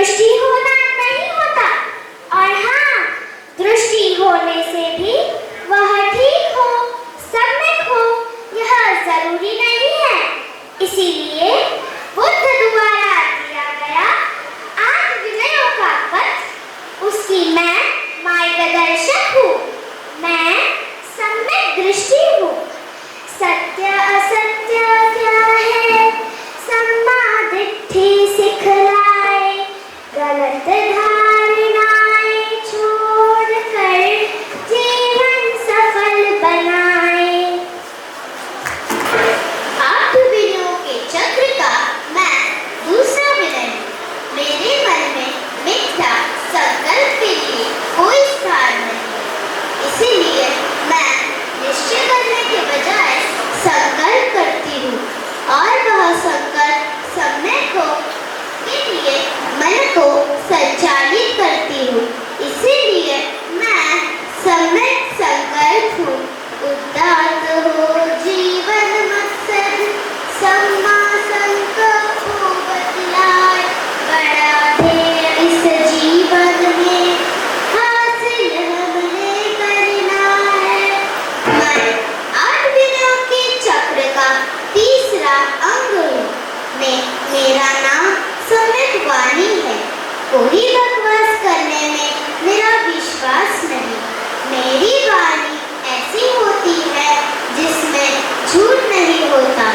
दृष्टि होना नहीं होता, और हाँ, दृष्टि होने से भी वह ठीक हो, सम्यक हो, यह जरूरी नहीं है। इसीलिए बुद्ध द्वारा दिया गया 8 विनयों का पथ, उसकी मैं मार्गदर्शक हूँ। मैं सम्यक दृष्टि हूँ। सत्य असत्य क्या है, सम्मा दिट्ठि सिखलाए, गलत धारणाएं छोड़कर जीवन सफल बनाए। 8 विनयों के चक्र का मैं दूसरा विनय हूँ। मेरे मन में मिथ्या संकल्प के लिए कोई स्थान नहीं, इसीलिए मैं निश्चय करने के बजाय संकल्प करती हूँ, और वह संकल्प सम्यक हो के लिए मन को संचालित करती हूँ। इसीलिए मैं सम्यक संकल्प हूँ। उदात्त हो जीवन मकसद, सम्मा संकल्प हो बतलाए, बड़ा ध्येय इस जीवन में हासिल हमने करना है। मैं 8 विनयों के चक्र का तीसरा अंग हूँ। मेरा नाम सम्यक वाणी है। कोई बकवास करने में मेरा विश्वास नहीं। मेरी वाणी ऐसी होती है जिसमें झूठ नहीं होता,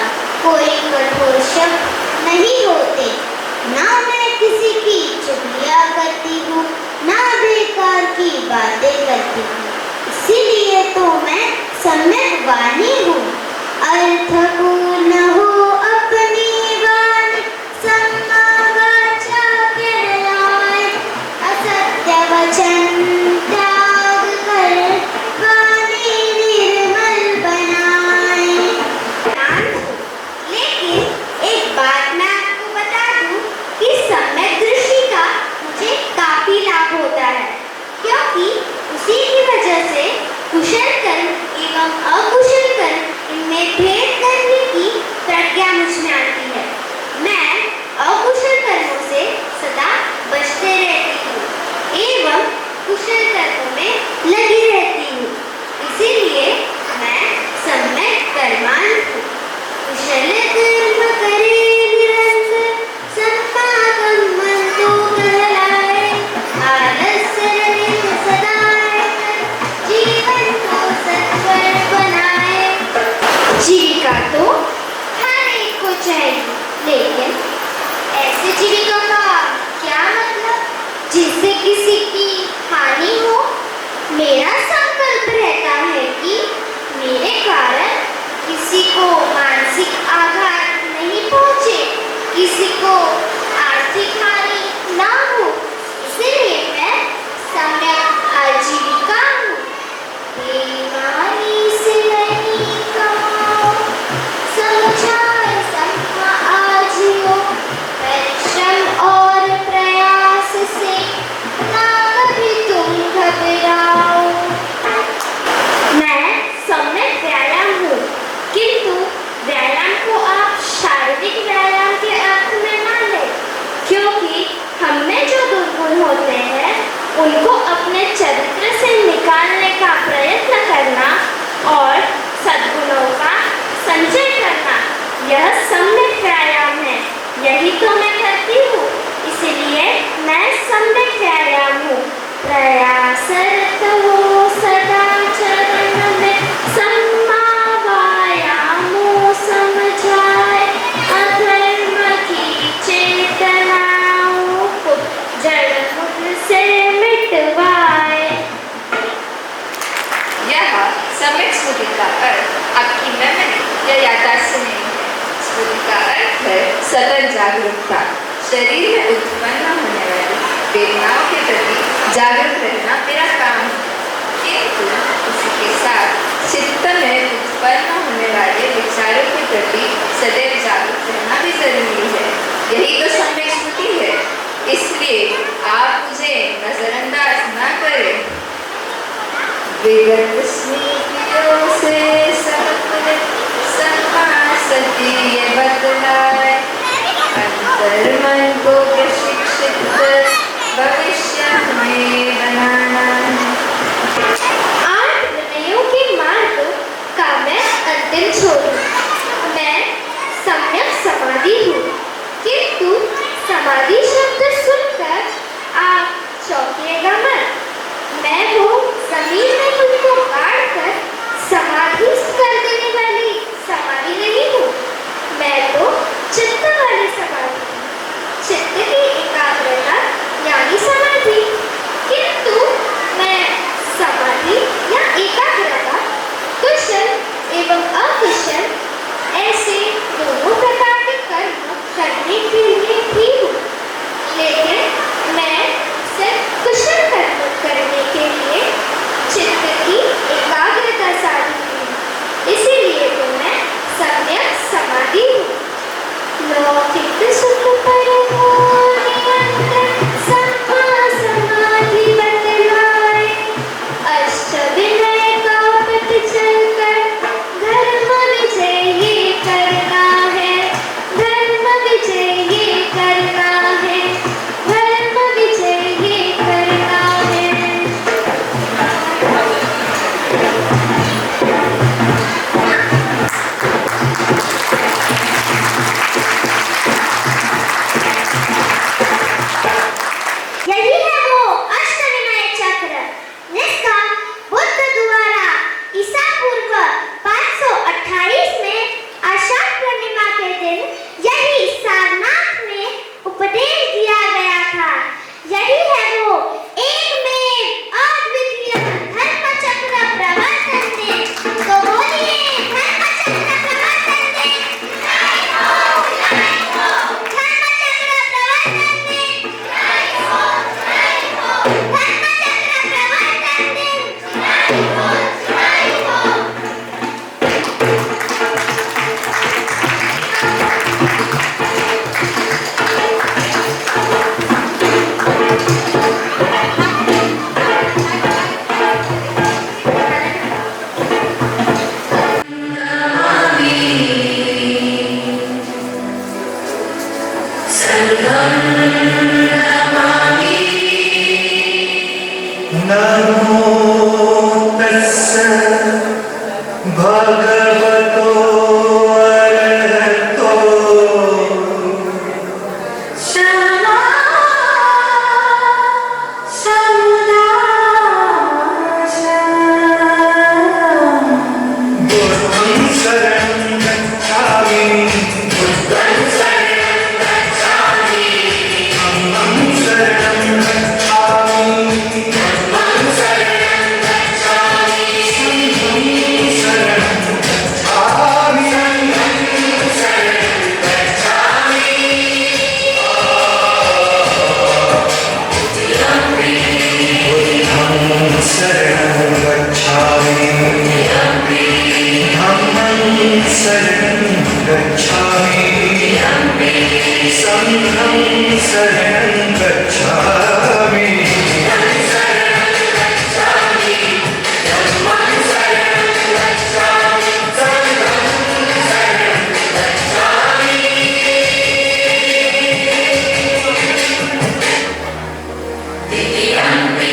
कोई कठोर शब्द नहीं होते, ना मैं किसी की चुगलियां करती हूँ, ना बेकार की बातें करती हूँ। इसीलिए तो मैं सम्यक वाणी हूँ। अर्थपूर्ण हो अपनी वाणी, सम्मा वाचा कहलाए, असत्य वचन त्याग कर वाणी निर्मल बनाए। लेकिन एक बात मैं आपको बता दूं कि सम्यक दृष्टि का मुझे काफी लाभ होता है, क्योंकि उसी की वजह से कुशल कर्म एवं अकुशल कर्म इनमें भेद करने की प्रज्ञा मुझ में आती है। मैं अकुशल कर्मों से सदा बचते रहती हूँ एवं कुशल कर्मों में लगी रहती हूँ। इसीलिए मैं सम्यक कर्माण हूँ। कुशल कर्म करे निरंतर, सम्मागम मन तो कहलाए, आलस्य रहित सदाए कर, जीवन को सत्वर बनाए। जीविका तो हर एक को चाहिए, लेकिन ऐसी जीविका का क्या मतलब जिससे किसी की हानि हो। मेरा संकल्प रहता है कि मेरे कारण किसी को मानसिक आघात नहीं पहुंचे, किसी को आर्थिक हानि ना हो। इसलिए मैं सम्यक आजीविका हूँ। बेईमानी से नहीं कमाओ, समझाए सम्मा आजियो, परिश्रम और प्रयास से ना कभी तुम घबराओ। मैं सम्यक व्यायाम हूँ, किंतु व्यायाम को आप शारीरिक व्यायाम के अर्थ में ना लें, क्योंकि हम में जो दुर्गुण होते हैं उनको अपने चरित्र से निकालने का प्रयत्न करना और सद्गुणों का संचय करना, यह सम्यक व्यायाम है। यही तो मैं करती हूँ, इसीलिए मैं सम्यक व्यायाम हूँ। प्रयासरत हो सदा चरण में, सम्मा वायामो समझाए, अधर्म की चेतनाओं को जड़ मूल से मिटवाए। यह सम्यक स्मृति का अर्थ आपकी मेमोरी या याददाश्त से नहीं है। स्मृति का अर्थ है सतत जागरूकता। शरीर में उत्पन्न होने वाली वेदनाओं के प्रति जागरूक रहना मेरा काम है, किंतु इसी के साथ चित्त में उत्पन्न होने वाले विचारों के प्रति सदैव जागरूक रहना भी जरूरी है। यही तो सम्यक स्मृति है। इसलिए आप मुझे नजरअंदाज न करें। विगत स्मृतियों से सम्मा सत्य बतलाए, अंतर मन को प्रशिक्षित कर चौंकिएगा मत। मैं वो जमीन में तुमको काट कर समाधि कर देने वाली समाधि नहीं हूँ। मैं तो चित्त वाली समाधि, चित्त की एकाग्रता यानी समाधि। किंतु मैं समाधि या एकाग्रता कुशल एवं अकुशल ऐसे दोनों प्रकार के कर्म करने के लिए भी हूँ, लेकिन मैं सिर्फ कुशल कर्म करने के लिए चित्त की एकाग्रता साधी हूँ। इसीलिए तो मैं सम्यक समाधि हूँ। लौकिक सुख परमो नियंत्रण सम्मा समाधि बतलाए। अष्टविनय का पथ चलकर धर्म विजय ये करना है, धर्म विजय ये करना है, धर्म विजय ये करना है। यही है वो अष्टविनायक चक्र जिसका बुद्ध द्वारा ईसा पूर्व 528 में आषाढ़ पूर्णिमा के दिन यही सारनाथ में उपदेश दिया गया था। यही है वो एकमेव अद्वितीय धर्म चक्र प्रवर्तन ने। तो बोलिए धर्म चक्र प्रवर्तन ने, धर्म चक्र प्रवर्तन ने, नमो तस्स भगवतो अरहतो सम्मा सम्बुद्धिस्स। बुद्धं शरणं गच्छामि, बुद्धं शरणं गच्छामि, धम्मं शरणं गच्छामि, धम्मं शरणं गच्छामि, संघं शरणं गच्छामि, संघं शरणं गच्छामि। बुद्धं शरणं गच्छामि, धम्मं शरणं गच्छामि, संघं शरणं गच्छामि। धम्मं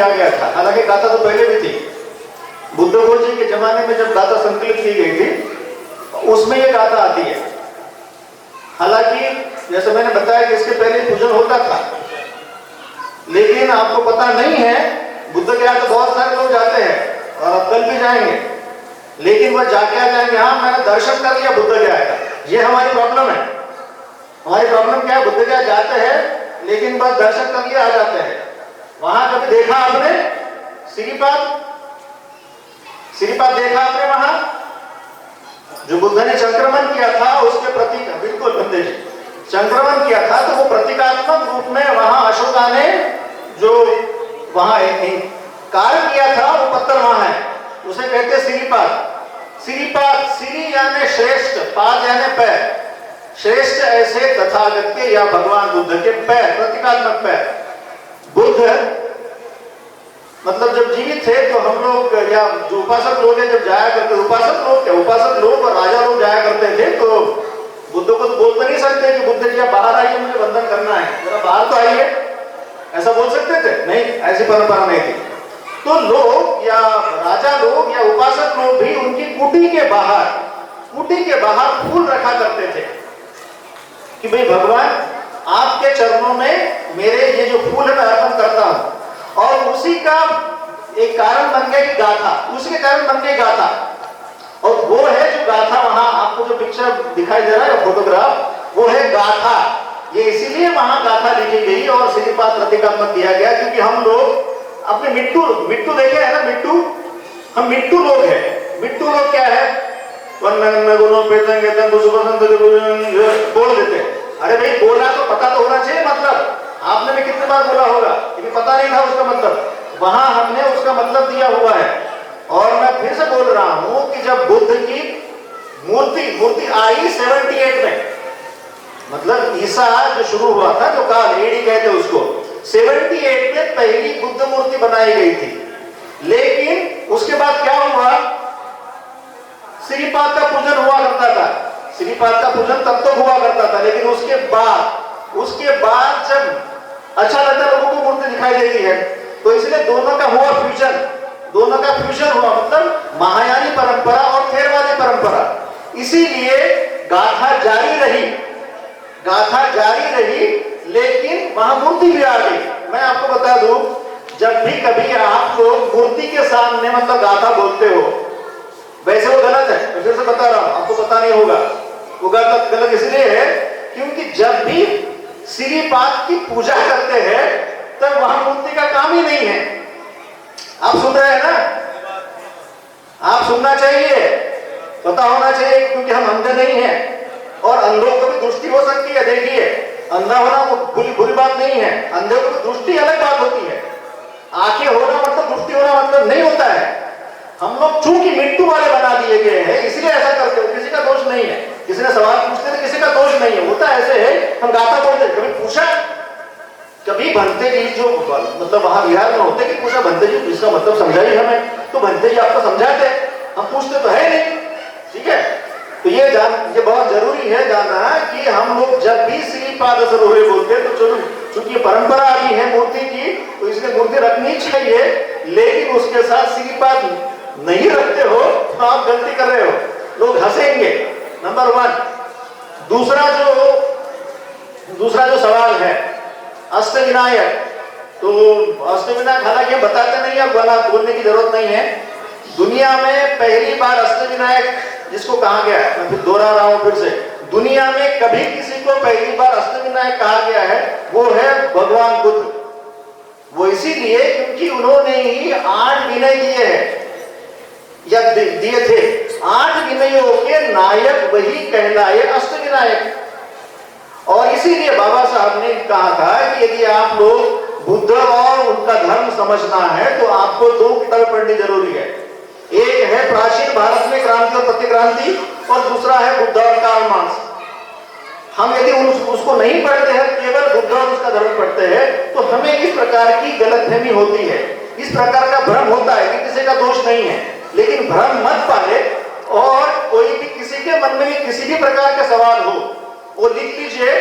किया गया था। हालांकि गाथा तो पहले भी थी, बुद्ध घोष जी के जमाने में जब गाथा संकलित की गई थी उसमें ये गाथा आती है। हालांकि जैसे मैंने बताया कि इसके पहले पूजन होता था, लेकिन आपको पता नहीं है, बुद्ध के यहाँ तो बहुत सारे लोग जाते हैं और अब कल भी जाएंगे, लेकिन वह जाके आ जाएंगे, हाँ मैंने दर्शन कर लिया बुद्ध के यहाँ का। ये हमारी प्रॉब्लम है। हमारी प्रॉब्लम क्या है, बुद्ध के यहाँ जाते हैं लेकिन बस दर्शन कर लिया आ जाते हैं। वहां कभी देखा आपने श्रीपाद देखा आपने? वहां जो बुद्ध ने संक्रमण किया था उसके प्रतीक, बिल्कुल बंदे जी संक्रमण किया था, तो वो प्रतीकात्मक रूप में वहां अशोका ने जो वहां कार्य किया था वो पत्थर वहां है, उसे कहते हैं श्रीपाद। श्रीपाद, श्री यानी श्रेष्ठ, पाद यानी पैर, श्रेष्ठ ऐसे तथागत के या भगवान बुद्ध के पैर, प्रतीकात्मक पैर। बुद्ध मतलब जब जीवित थे तो हम लोग या जो उपासक लोग हैं जब जाया करते, उपासक लोग और राजा लोग जाया करते थे, तो बुद्ध को तो बोल तो नहीं सकते कि बुद्ध जी आप बाहर आइए, मुझे वंदन करना है, जरा बाहर तो आइए, ऐसा बोल सकते थे? नहीं, ऐसी परंपरा नहीं थी। तो लोग या राजा लोग या उपासक लोग भी उनकी कुटी के बाहर फूल रखा करते थे कि भाई भगवान आपके चरणों में मेरे ये जो फूल है मैं अर्पण करता हूं। और उसी का एक कारण बन गया कि गाथा, उसी के कारण बन गई गाथा। और वो है जो गाथा, वहां आपको जो पिक्चर दिखाई दे रहा है फोटोग्राफ, वो है गाथा। ये इसीलिए वहां गाथा लिखी गई और श्रीपाद प्रतीकात्मक दिया गया क्योंकि हम लोग अपने मिट्टू देखे है ना, हम मिट्टू लोग हैं। मिट्टू लोग क्या है, बोल देते हैं। अरे भाई बोला तो पता तो होना चाहिए, मतलब आपने भी कितने बार बोला होगा, लेकिन पता नहीं था उसका मतलब। वहां हमने उसका मतलब दिया हुआ है। और मैं फिर से बोल रहा हूं कि जब बुद्ध की मूर्ति आई 78 में, मतलब ईसा जो शुरू हुआ था, जो काल एडी कहते उसको, 78 में पहली बुद्ध मूर्ति बनाई गई थी। लेकिन उसके बाद क्या हुआ, श्रीपाद का पूजन हुआ करता था। श्रीपाद का पूजन तब तक हुआ करता था, लेकिन उसके बाद जब अच्छा लगता है लोगों को मूर्ति दिखाई देती है, तो इसलिए दोनों का फ्यूजन हुआ, मतलब महायानी परंपरा और थेरवादी परंपरा। इसीलिए गाथा जारी रही, लेकिन वहां मूर्ति भी आ गई। मैं आपको बता दूं, जब भी कभी आप लोग मूर्ति के सामने मतलब गाथा बोलते हो, वैसे वो गलत है, मैं फिर से बता रहा हूं, आपको पता नहीं होगा। वो गलत इसलिए है क्योंकि जब भी श्रीपाद की पूजा करते हैं तब वहां मूर्ति का काम ही नहीं है। आप सुन रहे हैं ना? आप सुनना चाहिए, पता होना चाहिए, क्योंकि हम अंधे नहीं हैं और अंधों को भी दृष्टि हो सकती है। देखिए, अंधा होना बुरी बात नहीं है, अंधे को भी दृष्टि अलग बात होती है। आंखें होना मतलब दृष्टि होना मतलब नहीं होता है। हम लोग चूंकि मिट्टू वाले बना दिए गए हैं इसलिए ऐसा करते हो, किसी का दोष नहीं है। किसी ने सवाल पूछते थे, किसी का दोष नहीं है, होता ऐसे है। हम गाथा बोलते, कभी पूछा, कभी भंते जी जो मतलब वहां बिहार में होते कि पूछा भंते जी इसका मतलब समझाइए हमें, तो भंते जी आपको समझाते, हम पूछते तो है नहीं। ठीक है, तो ये बहुत जरूरी है जानना कि हम लोग जब भी श्रीपाद सरोवरे बोलते हैं तो चलो, चूंकि परंपरा अभी है मूर्ति की, तो इसलिए मूर्ति रखनी चाहिए, लेकिन उसके साथ श्रीपाद नहीं रखते हो तो आप गलती कर रहे हो, लोग हंसेंगे। नंबर 1। दूसरा जो सवाल है अष्टविनायक, तो अष्टविनायक हालांकि हम बताते नहीं है, बोलने की जरूरत नहीं है। दुनिया में पहली बार अष्टविनायक जिसको कहा गया है, मैं फिर दोहरा रहा हूं फिर से, दुनिया में कभी किसी को पहली बार अष्टविनायक कहा गया है वो है भगवान बुद्ध। वो इसीलिए क्योंकि उन्होंने ही 8 विनय दिए हैं या दिए थे। 8 विनयों के नायक वही कहलाए अष्टविनायक। और इसीलिए बाबा साहब ने कहा था कि यदि आप लोग बुद्ध और उनका धर्म समझना है तो आपको 2 किताबें पढ़नी जरूरी है। एक है प्राचीन भारत में क्रांति और प्रतिक्रांति, और दूसरा है बुद्ध और कार्ल मार्क्स। हम यदि उसको नहीं पढ़ते हैं, केवल बुद्ध और उसका धर्म पढ़ते हैं, तो हमें इस प्रकार की गलतफहमी होती है, इस प्रकार का भ्रम होता है कि किसी का दोष नहीं है। लेकिन भ्रम मत पाले, और कोई भी किसी के मन में भी किसी भी प्रकार का सवाल हो वो लिख लीजिए,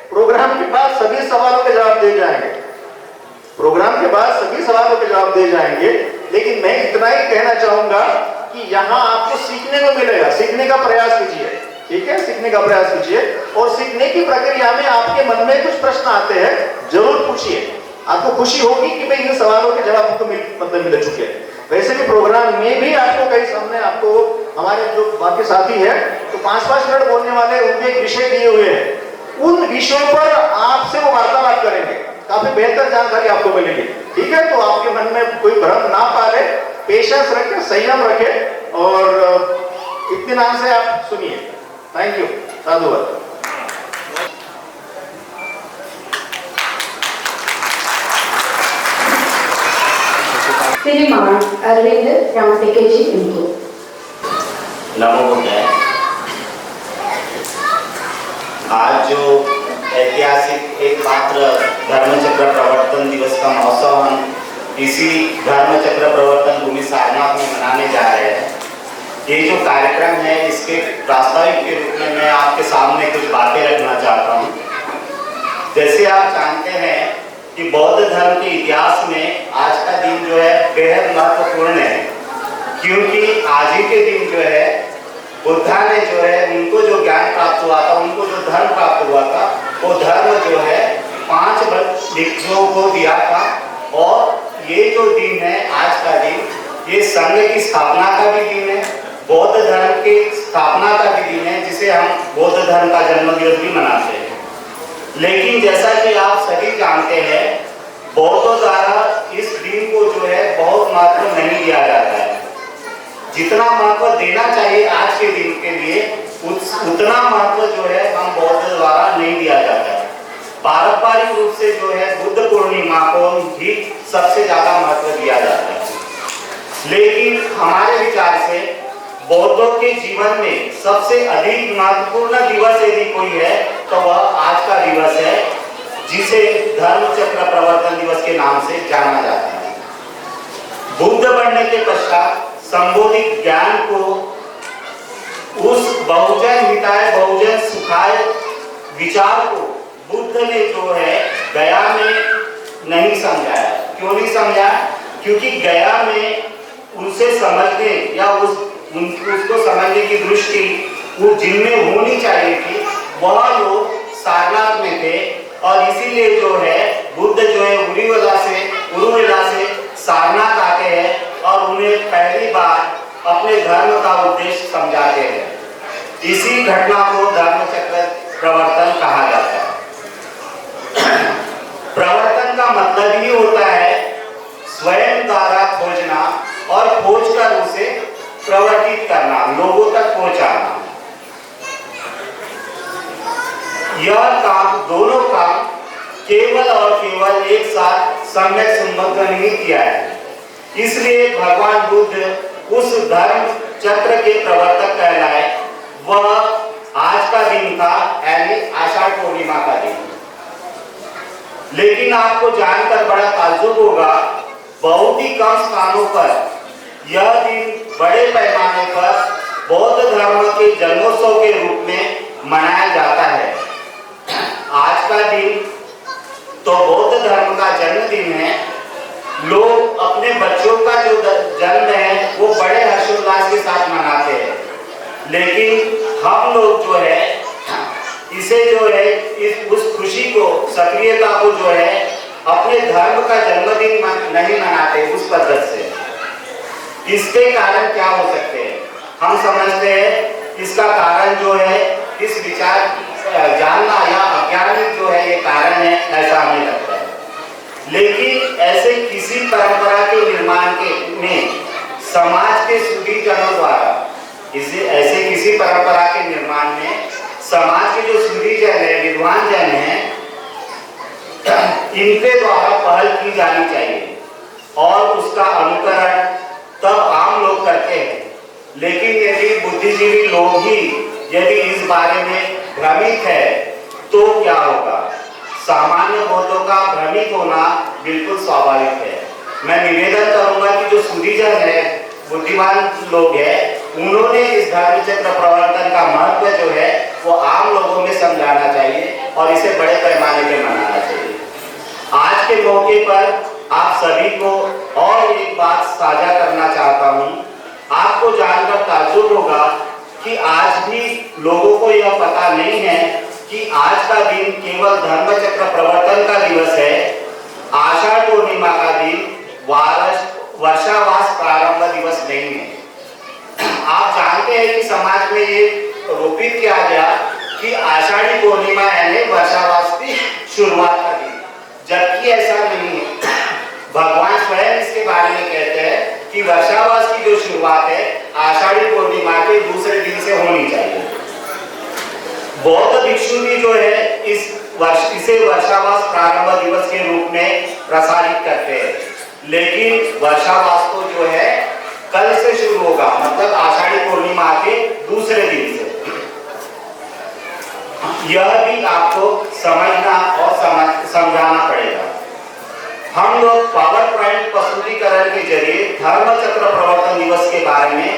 प्रोग्राम के बाद सभी सवालों के जवाब दे जाएंगे। प्रोग्राम के बाद सभी सवालों के जवाब दे जाएंगे, लेकिन मैं इतना ही कहना चाहूंगा कि यहाँ आपको सीखने को मिलेगा। सीखने का प्रयास कीजिए, ठीक है, सीखने का प्रयास कीजिए। और सीखने की प्रक्रिया में आपके मन में कुछ प्रश्न आते हैं, जरूर पूछिए। आपको खुशी होगी कि भाई इन सवालों के जवाब आपको मिल चुके हैं। वैसे भी प्रोग्राम में भी आपको कई सामने आपको हमारे जो बाकी साथी है तो 5-5 मिनट बोलने वाले, उनके एक विषय दिए हुए हैं, उन विषयों पर आपसे वो वार्तालाप करेंगे, काफी बेहतर जानकारी आपको मिलेगी, ठीक है। तो आपके मन में कोई भ्रम ना पाले, पेशेंस रखें, संयम रखें और इत्मीनान से आप सुनिए। थैंक यू, साधुवाद। श्रीमान अरविंद from PKG Info। नमो बुद्धाय। आज जो ऐतिहासिक एकमात्र धर्मचक्र प्रवर्तन दिवस का महोत्सव हम इसी धर्मचक्र प्रवर्तन भूमि सारनाथ में मनाने जा रहे हैं। ये जो कार्यक्रम है इसके प्रास्ताविक के रूप में मैं आपके सामने कुछ बातें रखना चाहता हूँ। जैसे आप जानते हैं कि बौद्ध धर्म के इतिहास में आज का दिन जो है बेहद महत्वपूर्ण है, क्योंकि आज ही के दिन जो है बुद्धा ने जो है उनको जो ज्ञान प्राप्त हुआ था, उनको जो धर्म प्राप्त हुआ था, वो धर्म जो है 5 भिक्षुओं को दिया था। और ये जो दिन है आज का दिन, ये संघ की स्थापना का भी दिन है, बौद्ध धर्म की स्थापना का भी दिन है, जिसे हम बौद्ध धर्म का जन्म दिवस भी मनाते हैं। लेकिन जैसा कि आप सभी जानते हैं, बौद्धों द्वारा इस दिन को जो है बहुत महत्व नहीं दिया जाता है। जितना महत्व देना चाहिए आज के दिन के लिए, उतना महत्व जो है हम बौद्ध द्वारा नहीं दिया जाता है। पारंपरिक रूप से जो है बुद्ध पूर्णिमा को ही सबसे ज्यादा महत्व दिया जाता है। लेकिन हमारे विचार से बौद्धों के जीवन में सबसे अधिक महत्वपूर्ण दिवस यदि कोई है तो वह आज का दिवस है, जिसे धर्मचक्र प्रवर्तन दिवस के नाम से जाना जाता है। बुद्ध बनने के पश्चात संबोधित ज्ञान को, उस बहुजन हिताय बहुजन सुखाय विचार को बुद्ध ने जो है गया में नहीं समझाया। क्यों नहीं समझा? क्योंकि गया में उनसे समझने या उसको समझने की दृष्टि वो जिनमें होनी चाहिए थी, वह लोग सारनाथ में थे। और इसीलिए जो है बुद्ध जो है उरुवेला से सारनाथ आते हैं और उन्हें पहली बार अपने धर्म का उद्देश्य समझाते हैं। इसी घटना को धर्मचक्र प्रवर्तन कहा जाता है। प्रवर्तन का मतलब ही होता है स्वयं द्वारा खोजना और खोजकर उसे प्रवर्तित करना, लोगों तक पहुंचाना। यह काम, दोनों काम केवल और केवल एक साथ सम्यक संबद्ध नहीं किया है। इसलिए भगवान बुद्ध उस धर्म चक्र के प्रवर्तक कहलाए। वह आज का दिन था, यानी आषाढ़ पूर्णिमा का दिन। लेकिन आपको जानकर बड़ा ताज्जुब होगा, बहुत ही कम स्थानों पर यह दिन बड़े पैमाने पर बौद्ध धर्म के जन्मोत्सव के रूप में मनाया जाता है। आज का दिन तो बौद्ध धर्म का जन्मदिन है। लोग अपने बच्चों का जो जन्म है वो बड़े हर्षोल्लास के साथ मनाते हैं। लेकिन हम लोग जो है इसे जो है उस खुशी को, सक्रियता को जो है अपने धर्म का जन्मदिन नहीं मनाते उस पद्धति से। इसके कारण क्या हो सकते हैं? हम समझते हैं इसका कारण जो है इस विचार जानना या अज्ञान जो है ये कारण है, ऐसा हमें लगता है। लेकिन ऐसे किसी परंपरा के निर्माण में समाज के सुधीजनों द्वारा, ऐसे किसी परंपरा के निर्माण में समाज के जो सुधीजन है, विद्वान जन है, इनके द्वारा पहल की जानी चाहिए और उसका अनुकरण तब आम लोग करते हैं। लेकिन यदि बुद्धिजीवी लोग ही यदि इस बारे में भ्रमित है तो क्या होगा? सामान्य बौद्धों का भ्रमित होना बिल्कुल स्वाभाविक है। मैं निवेदन करूंगा कि जो सुधीजन है, बुद्धिमान लोग हैं, उन्होंने इस धर्मचक्र प्रवर्तन का महत्व जो है वो आम लोगों में समझाना चाहिए और इसे बड़े पैमाने पे मनाना चाहिए। आज के मौके पर आप सभी को और एक बात साझा करना चाहता हूं। आपको जानकर ताज्जुब होगा कि आज भी लोगों को यह पता नहीं है कि आज का दिन केवल धर्मचक्र प्रवर्तन का दिवस है। आषाढ़ पूर्णिमा का दिन वर्षावास प्रारंभ दिवस नहीं है। आप जानते हैं कि समाज में ये रोपित किया गया कि आषाढ़ी पूर्णिमा यानी वर्षावास की शुरुआत का दिन, जबकि ऐसा नहीं है। भगवान स्वयं इसके बारे में कहते हैं कि वर्षावास की जो शुरुआत है आषाढ़ी पूर्णिमा के दूसरे दिन से होनी चाहिए। बौद्ध भिक्षु भी जो है इसे वर्षावास प्रारंभ दिवस के रूप में प्रसारित करते हैं, लेकिन वर्षावास तो जो है कल से शुरू होगा, मतलब आषाढ़ी पूर्णिमा के दूसरे दिन से। यह भी आपको समझना और समझाना पड़ेगा। हम लोग पावर पॉइंट प्रस्तुतिकरण के जरिए धर्मचक्र प्रवर्तन दिवस के बारे में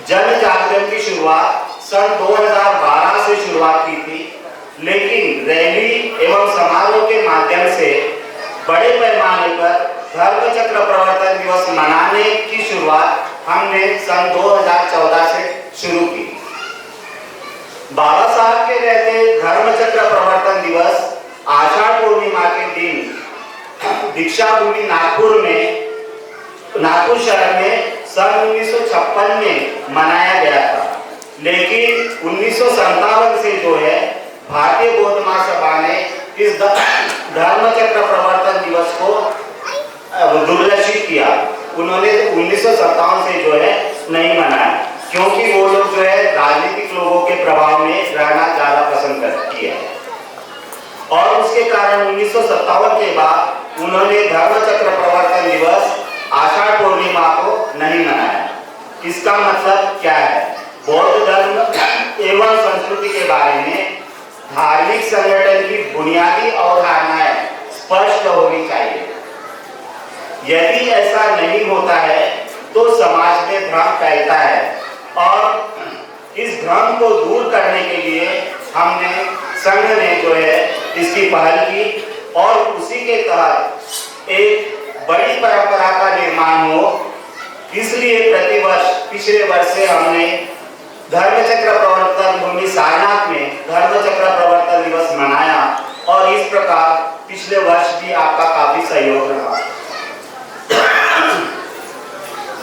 जन जागरण की शुरुआत सन 2012 से शुरुआत की थी, लेकिन रैली एवं समारोह के माध्यम से बड़े पैमाने पर धर्मचक्र प्रवर्तन दिवस मनाने की शुरुआत हमने सन 2014 से शुरू की। बाबा साहब के रहते धर्मचक्र प्रवर्तन दिवस आषाढ़ पूर्णिमा के दिन दीक्षा भूमि नागपुर शहर में सन 1956 में मनाया गया था, लेकिन 1957 से जो है भारतीय बौद्ध महासभा ने इस धर्मचक्र प्रवर्तन दिवस को दुर्लक्षित किया। उन्होंने 1957 से जो है नहीं मनाया, क्योंकि वो लोग जो है राजनीतिक लोगों के प्रभाव में रहना ज्यादा पसंद करती है, और उसके कारण 1957 के बाद उन्होंने धर्मचक्र प्रवर्तन दिवस आषाढ़ पूर्णिमा को नहीं मनाया। इसका मतलब क्या है? बौद्ध धर्म एवं संस्कृति के बारे में धार्मिक संगठन की बुनियादी अवधारणाएं स्पष्ट होनी चाहिए। यदि ऐसा नहीं होता है तो समाज में भ्रम फैलता है, और इस भ्रम को दूर करने के लिए हमने संघ ने जो है इसकी पहल की, और उसी के तहत एक बड़ी परंपरा का निर्माण हो। इसलिए प्रतिवर्ष पिछले वर्ष से हमने धर्मचक्र प्रवर्तन भूमि सारनाथ में धर्मचक्र प्रवर्तन दिवस मनाया, और इस प्रकार पिछले वर्ष भी आपका काफी सहयोग रहा।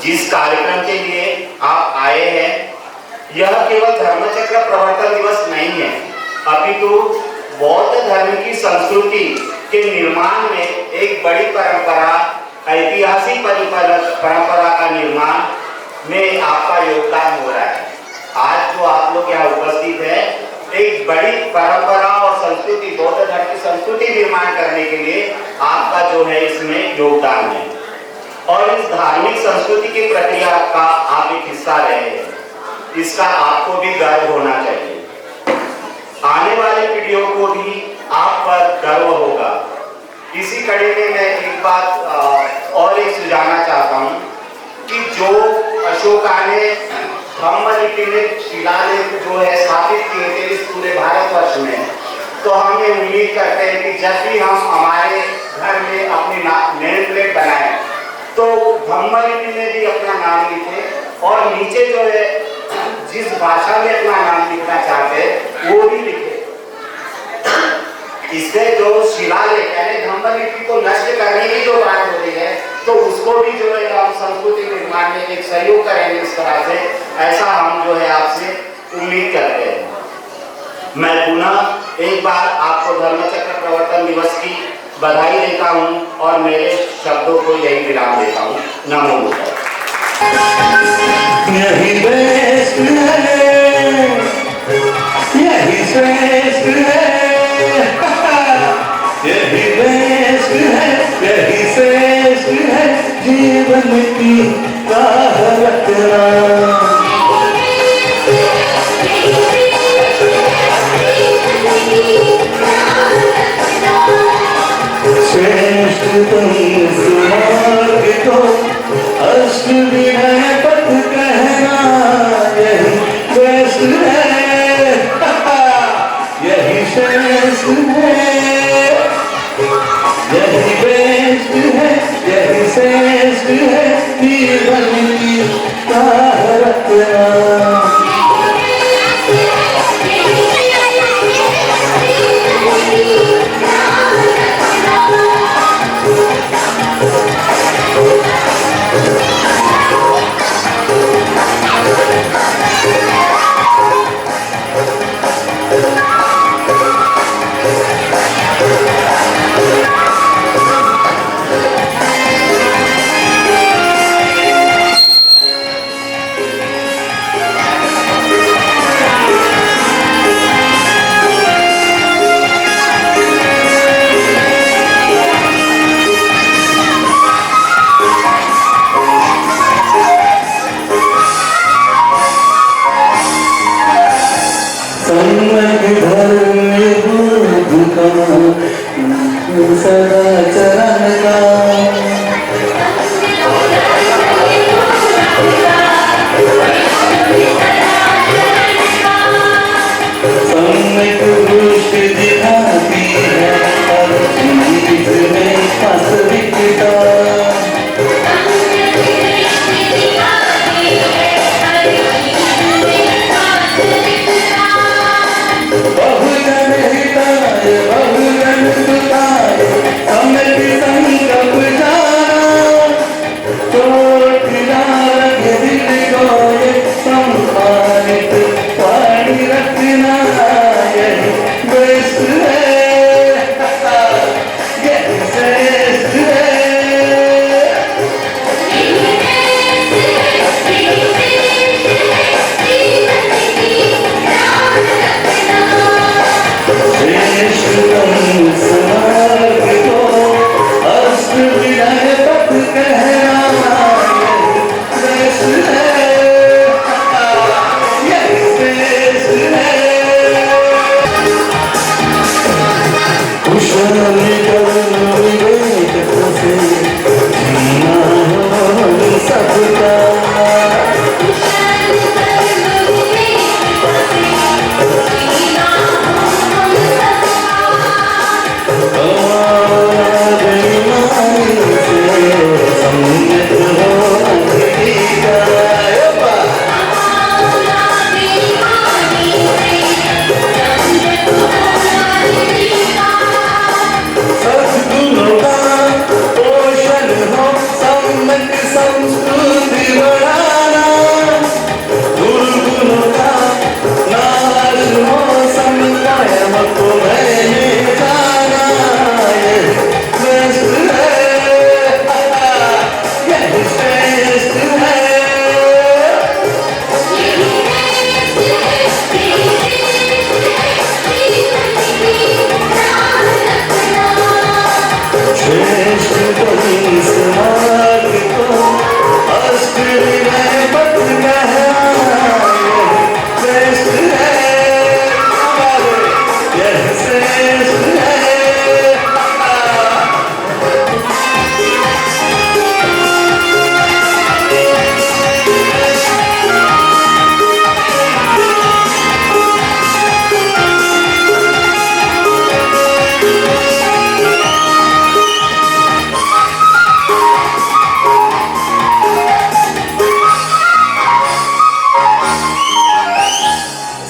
जिस कार्यक्रम के लिए आप आए हैं, यह केवल धर्मचक्र प्रवर्तन दिवस नहीं है, अपितु बौद्ध धर्म की संस्कृति के निर्माण में एक बड़ी परंपरा, ऐतिहासिक परंपरा का निर्माण में आपका योगदान हो रहा है। आज जो आप लोग यहाँ उपस्थित हैं, एक बड़ी परंपरा और संस्कृति, बौद्ध धर्म की संस्कृति निर्माण करने के लिए आपका जो है इसमें योगदान है, और इस धार्मिक संस्कृति की प्रक्रिया का आप एक हिस्सा रहे हैं। इसका आपको भी गर्व होना चाहिए। आने वाली पीढ़ियों को भी आप पर गर्व होगा। इसी कड़ी में मैं एक बात और एक सुझाना चाहता हूँ कि जो अशोका ने ब्रह्मलिपि में शिलालेख जो है स्थापित किए थे इस पूरे भारतवर्ष में, तो हम ये उम्मीद करते हैं कि जब भी हम हमारे घर में अपनी नेम प्लेट बनाएं तो ब्रह्मलिपि में भी अपना नाम लिखें, और नीचे जो है जिस भाषा में अपना नाम लिखना चाहते हैं वो भी लिखें। इससे जो शिलालेख यानी ब्रह्मलिपि को नष्ट करने की जो बात हो रही है, तो उसको भी जो है हम संस्कृति निर्माण में एक सहयोग करेंगे इस तरह से, ऐसा हम जो है आपसे उम्मीद करते हैं। मैं पुनः एक बार आपको धर्मचक्र प्रवर्तन दिवस की बधाई देता हूँ, और मेरे शब्दों को यही विराम देता हूँ। नमो बुद्धाय। यही बेस्ट है, यही श्रेष्ठ है, यही बेस्ट है, यही श्रेष्ठ है, जीवन की राह रखना। श्रेष्ठतम सुमार्ग को अष्टविनय पथ कहना, यही बेस्ट है, यही श्रेष्ठ है, यही बेस्ट है, जीवन की रखना। सदा चरण का सम्यक दृष्टि दिखाती है हर चीज में वास्तविकता। बहुजन हिताय बहुजन सुखाय समृद्धि संकल्प जाना। चोट ना लगे दिल को ये सम्मानित पानी रखना। यही बेस्ट है, यही श्रेष्ठ है।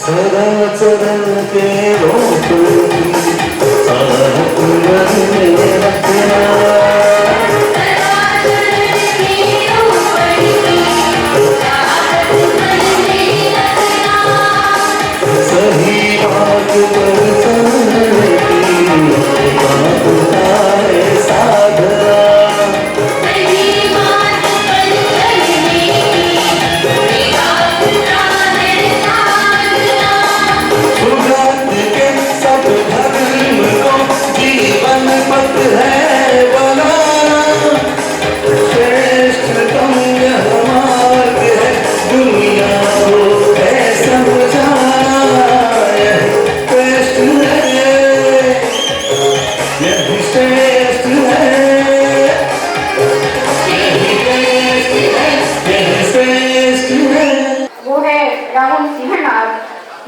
सदा चरण के रोक साथ में रखना। सही बात पर चलने की बात है साधना।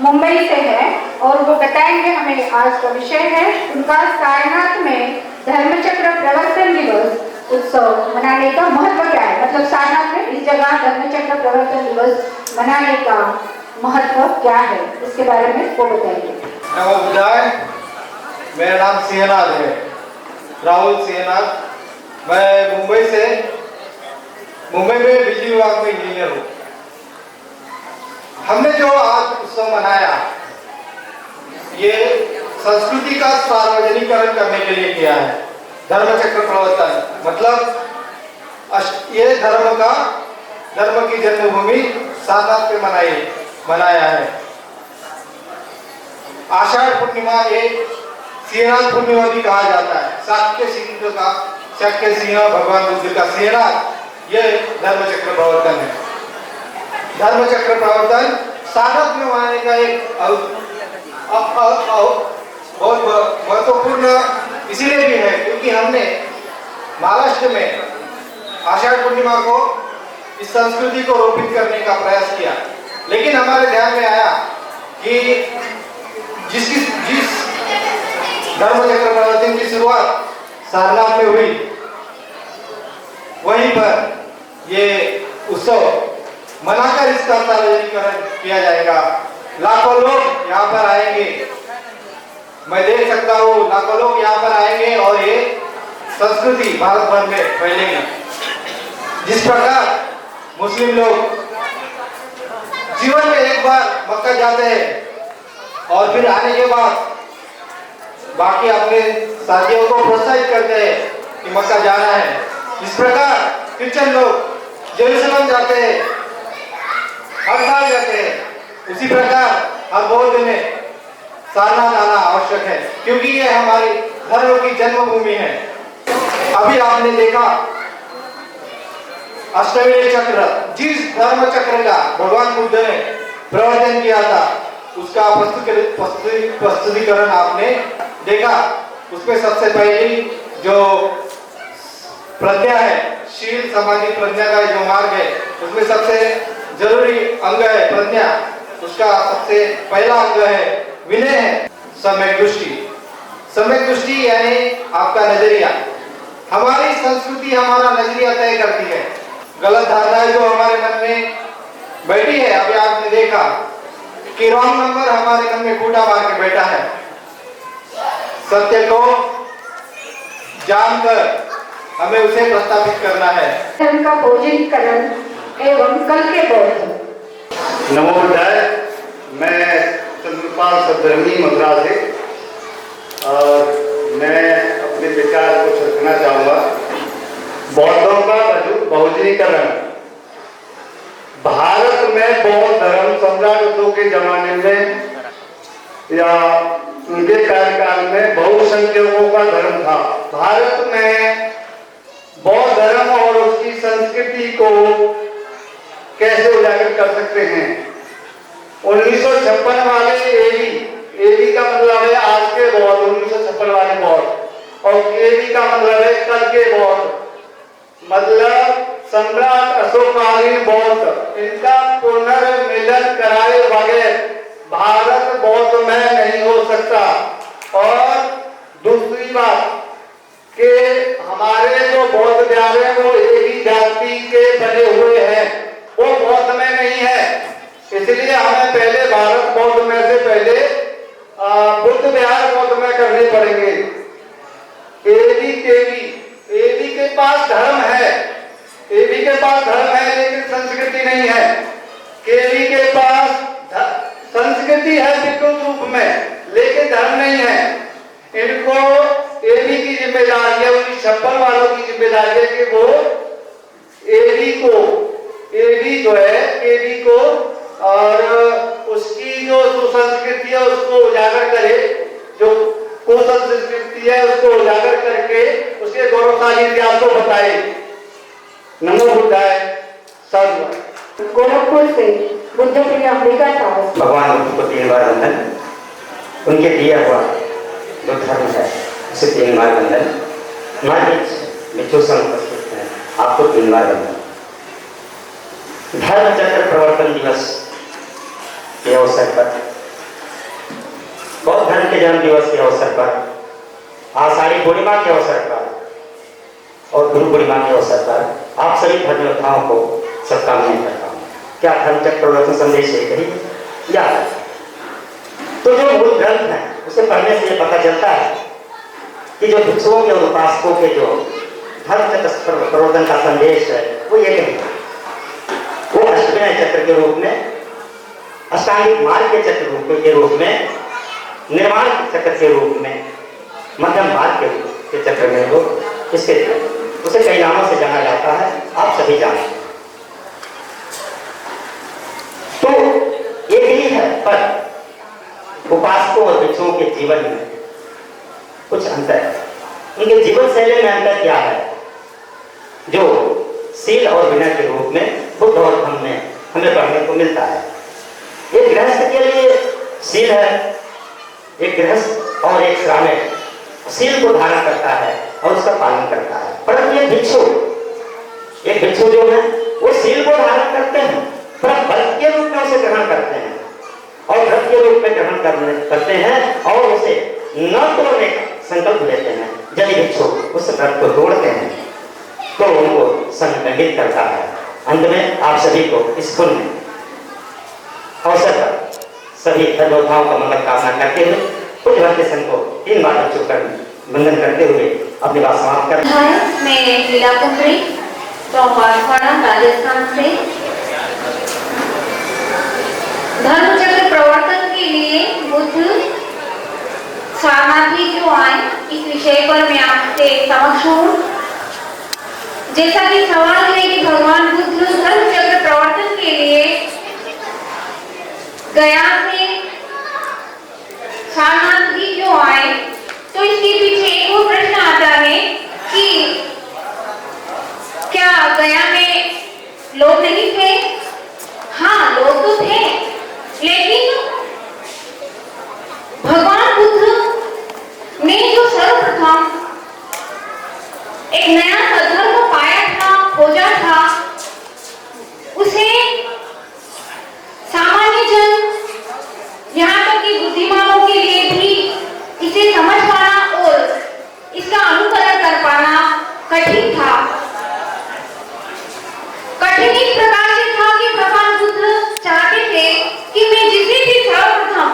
मुंबई से है और वो बताएंगे हमें आज का विषय है उनका सारनाथ में धर्मचक्र प्रवर्तन दिवस उत्सव मनाने का महत्व क्या है। मतलब सारनाथ में प्रवर्तन दिवस मनाने का महत्व क्या है, इसके बारे में वो बताइए। नमो बुद्धाय। मेरा नाम सिंहनाथ है, राहुल सिंहनाथ। मैं मुंबई में बिजली विभाग में इंजीनियर हूँ। हमने जो आज उत्सव मनाया ये संस्कृति का सार्वजनिकरण करने के लिए किया है। धर्म चक्र प्रवर्तन मतलब ये धर्म की जन्मभूमि सारनाथ पे मनाया है। आषाढ़ पूर्णिमा एक सिंहनाथ पूर्णिमा भी कहा जाता है। शाक्य सिंह भगवान बुद्ध का सिंहनाथ ये धर्म चक्र प्रवर्तन है। धर्म चक्र प्रवर्तन सारनाथ में मनाने का एक बहुत महत्वपूर्ण इसीलिए भी है क्योंकि हमने महाराष्ट्र में आषाढ़ पूर्णिमा को इस संस्कृति को रोपित करने का प्रयास किया, लेकिन हमारे ध्यान में आया कि जिस धर्म चक्र प्रवर्तन की शुरुआत सारनाथ में हुई वहीं पर ये उत्सव मनाकर इसका सार्वजनिकरण किया जाएगा। लाखों लोग यहाँ पर आएंगे, मैं देख सकता हूँ लाखों लोग यहाँ पर आएंगे और ये संस्कृति भारत भर में फैलेगी। जिस प्रकार मुस्लिम लोग जीवन में एक बार मक्का जाते हैं और फिर आने के बाद बाकी अपने साथियों को प्रोत्साहित करते हैं कि मक्का जाना है, इस प्रकार क्रिश्चियन लोग जेरूसलम जाते हैं, हर साल जाते हैं। उसी प्रकार हर बौद्ध में सारनाथ आना आवश्यक है क्योंकि ये हमारी धर्म की जन्मभूमि है। अभी आपने देखा अष्टमेय चक्र, जिस धर्म चक्र का भगवान बुद्ध ने प्रवर्तन किया था उसका प्रस्तुतिकरण आपने देखा। उसमें सबसे पहली जो प्रज्ञा है, शील समाधि प्रज्ञा का जो मार्ग है उसमें सबसे जरूरी अंग है प्रज्ञा। उसका सबसे पहला अंग है विनय है सम्यक दृष्टि। सम्यक दृष्टि यानी आपका नजरिया। हमारी संस्कृति हमारा नजरिया तय करती है। गलत धारणाएं जो हमारे मन में बैठी है, अभी आपने देखा कि रॉन्ग नंबर हमारे मन में कूटा मार के बैठा है। सत्य को जानकर हमें उसे प्रस्तावित करना है। धर्म का भोजनीकरण एवं कल के बौद्ध। नमो बुद्धाय। मैं चंद्रपाल सदधर्मी मथुरा से और मैं अपने विचार को रखना चाहूँगा। बौद्धों का बहुजनीकरण। भारत में बौद्ध धर्म सम्राटों के जमाने में या उनके कार्यकाल में बहुसंख्यकों का धर्म था। भारत में बौद्ध धर्म और उसकी संस्कृति को कैसे उजागर कर सकते हैं? 1956 वाले एवी का मतलब है आज के बौद्ध, 1956 वाले बौद्ध, और केवी का मतलब है कल के बौद्ध, मतलब सम्राट अशोककालीन बौद्ध। इनका पुनर्मिलन कराए बगैर भारत बौद्ध में नहीं हो सकता। और दूसरी बात कि हमारे जो बौद्ध विहार है वो एक ही जाति के बने हुए हैं, वो बौद्ध में नहीं है। इसलिए हमें पहले भारत बौद्ध में से पहले बुद्ध विहार बौद्ध में करने पड़ेंगे। एवी के पास धर्म है, एवी के पास धर्म है लेकिन संस्कृति नहीं है। केवी के पास संस्कृति है विकृत रूप में लेकिन धर्म नहीं है। इनको एवी की जिम्मेदारी है, 1956 वालों की जिम्मेदारी है कि वो एवी जो है केवी को और उसकी जो सुसंस्कृति है उसको उजागर करे, जो कुसंस्कृति है उसको उजागर करके उसके गौरवशाली इतिहास को बताए। नमो बुद्धाय। साधु। गोरखपुर से बुद्ध प्रिय अंबिका था। भगवान बुद्ध को 3 बार वंदन, उनके दिया हुआ जो धर्म है उसे 3 बार वंदन। हमारे बीच उपस्थित है, आपको 3 बार वंदन। धर्म चक्र प्रवर्तन दिवस के अवसर पर, बौद्ध धर्म के जन्म दिवस के अवसर पर, आषाढ़ी पूर्णिमा के अवसर पर और गुरु पूर्णिमा के अवसर पर आप सभी धर्म योद्धाओं को शुभकामनाएं करता हूँ। क्या धर्मचक्र प्रवर्तन संदेश एक ही या अलग? तो जो मूल ग्रंथ है उसे पढ़ने से ये पता चलता है कि जो भिक्षुओं के और उपासकों के जो धर्मचक्र प्रवर्तन का संदेश है वो ये नहीं है। वो अष्टविनायक चक्र के रूप में, अष्टांगिक मार्ग के चक्र के रूप में, निर्माण चक्र के रूप में, मध्यम मार्ग के चक्र में वो इसके उसे कई नामों से जाना जाता है, आप सभी जानते हैं। तो एक ही है, पर उपासकों और भिक्षुओं के जीवन में कुछ अंतर है। उनके जीवन शैली में अंतर क्या है जो शील और विनय के रूप में बुद्ध और धम्म में हमें पढ़ने को मिलता है। एक गृहस्थ के लिए शील है, एक गृहस्थ और एक श्रामिक शील को धारण करता है और उसका पालन करता है। परंतु एक भिक्षु जो है वो शील को धारण करते हैं पर व्रत के रूप में उसे ग्रहण करते हैं और व्रत के रूप में ग्रहण करते हैं और उसे न तोड़ने का संकल्प लेते हैं। यदि भिक्षु उस व्रत को तोड़ते हैं तो उनको संदंडित करता है। अंत में आप सभी को इस पुण्य अवसर पर सभी धर्मयोद्धाओं का मंगल कामना करते हुए कुछ भक्ति संघ को 3 बार बच्चों कर वंदन करते हुए अपनी बात समाप्त कर। मैं लीला कुमारी फ्रॉम बांसवाड़ा राजस्थान से। धर्मचक्र प्रवर्तन के लिए बुद्ध सारनाथी जो आए इस विषय पर मैं आपसे समक्ष हूँ। जैसा कि सवाल है कि भगवान बुद्ध धर्मचक्र प्रवर्तन के लिए गया से सारनाथ जी जो आए, तो इसके पीछे एक और प्रश्न आता है कि क्या गया में लोग नहीं थे? हाँ, लोग तो थे, लेकिन भगवान बुद्ध ने जो सर्वप्रथम एक नया धर्म पाया था, खोजा था, उसे सामान्य जन यहाँ तक कि बुद्धिमानों के लिए भी इसे समझ पाना और इसका अनुकरण कर पाना कठिन था। कठिन इस प्रकार से था कि भगवान बुद्ध चाहते थे कि मैं जिसे भी सर्वप्रथम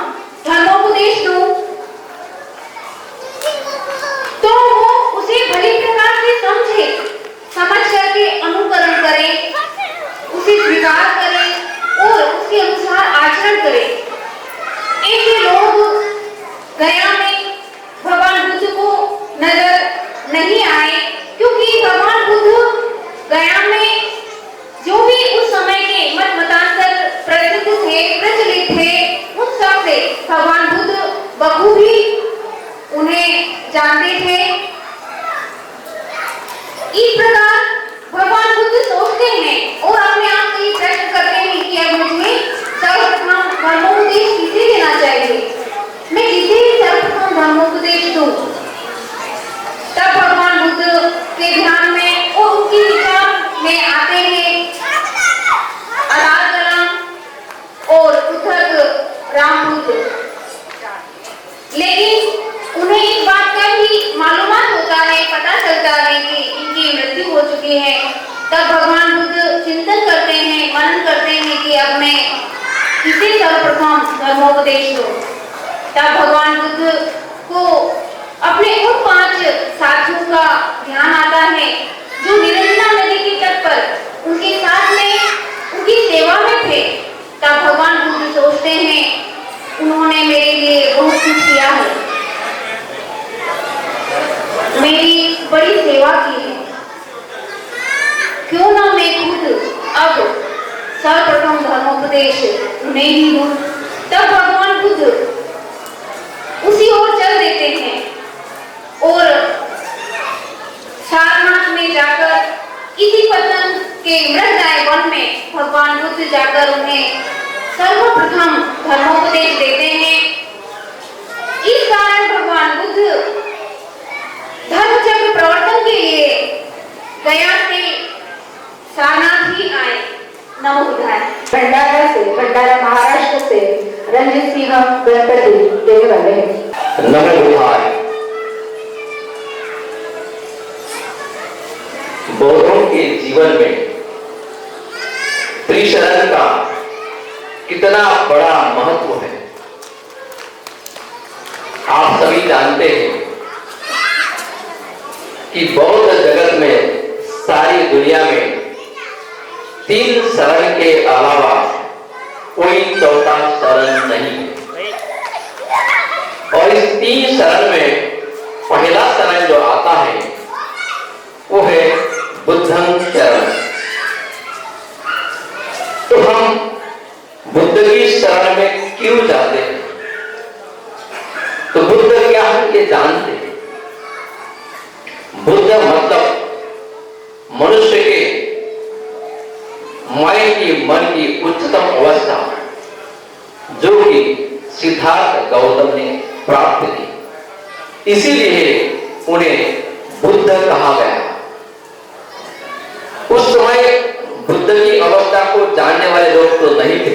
धर्मोपदेश दूं तो वो उसे भली प्रकार से समझे, समझ करके अनुकरण करे, उसे स्वीकार करे और उसके अनुसार आचरण करे। ऐसे लोग गया में भगवान बुद्ध को नजर नहीं आए, क्योंकि भगवान बुद्ध गया में जो भी उस समय के मत मतांतर प्रसिद्ध थे, प्रचलित थे, उन सब से भगवान बुद्ध बखूबी उन्हें जानते थे। इस प्रकार भगवान बुद्ध सोचते हैं और अपने आप से प्रश्न करते हैं कि अब मुझे सर्वप्रथम धर्मोपदेश किसे देना चाहिए, मैं किसे भी सर्वप्रथम धर्मोपदेश दूं। तब भगवान बुद्ध के ध्यान में और उनके विचार में आते हैं अराधना और उद्धत राम बुद्ध। लेकिन उन्हें इस बात का भी मालूमात होता है, पता चलता है कि इनकी मृत्यु हो चुकी है। तब भगवान बुद्ध चिंतन करते हैं, मनन करते हैं कि अब मैं किसे सर्वप्रथम धर्मोपदेश दूं। तब भगवान बुद्ध को अपने उन 5 साथियों का ध्यान आता है जो निरंजना नदी के तट पर उनके साथ में उनकी सेवा में थे। तब भगवान बुद्ध सोचते हैं उन्होंने मेरे लिए बहुत कुछ किया है, मेरी बड़ी सेवा की है, क्यों ना मैं खुद अब सर्वप्रथम धर्मोपदेश उन्हें ही दूं। तब भगवान बुद्ध उसी ओर चल देते हैं और सारनाथ में जाकर इसी पतन के मृगदाय वन में भगवान बुद्ध जाकर उन्हें सर्वप्रथम धर्मोपदेश देते हैं। इस कारण भगवान बुद्ध धर्मचक्र प्रवर्तन के लिए गया से सारनाथ ही आए। नमो बुद्धाय। भंडारा महाराष्ट्र से रंजित सिंह गणपति देने वाले हैं। नमो बुद्धाय। बौद्धों के जीवन में त्रिशरण का कितना बड़ा महत्व है। आप सभी जानते हैं कि बौद्ध जगत में, सारी दुनिया में 3 शरण के अलावा कोई चौथा शरण नहीं है। और इस 3 शरण में पहला शरण जो आता है वो है बुद्धं शरण। तो हम बुद्ध की शरण में क्यों जाते हैं? तो बुद्ध क्या है ये जानते हैं। बुद्ध मतलब मनुष्य के मन की उच्चतम अवस्था, जो कि सिद्धार्थ गौतम ने प्राप्त की, इसीलिए उन्हें बुद्ध कहा गया। उस समय बुद्ध की अवस्था को जानने वाले लोग तो नहीं थे,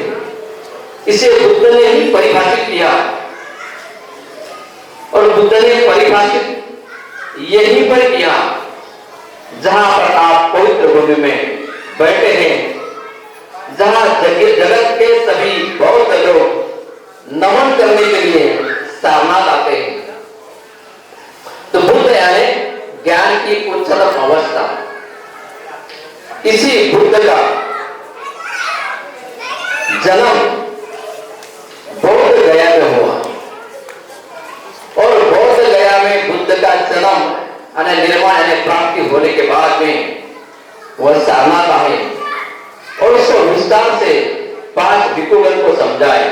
इसे बुद्ध ने ही परिभाषित किया। और बुद्ध ने परिभाषित यहीं पर किया जहां पर आप पवित्र भूमि में बैठे हैं, जहां जगत के सभी बौद्ध लोग नमन करने के लिए सारनाथ आते हैं। तो बुद्ध यानी ज्ञान की उच्चतम अवस्था। इसी बुद्ध का जन्म बौद्ध गया में हुआ। और बौद्ध गया में बुद्ध का जन्म यानी निर्माण यानी प्राप्ति होने के बाद में वह सारनाथ आए और उसको विस्तार से 5 भिक्षुगण को समझाए।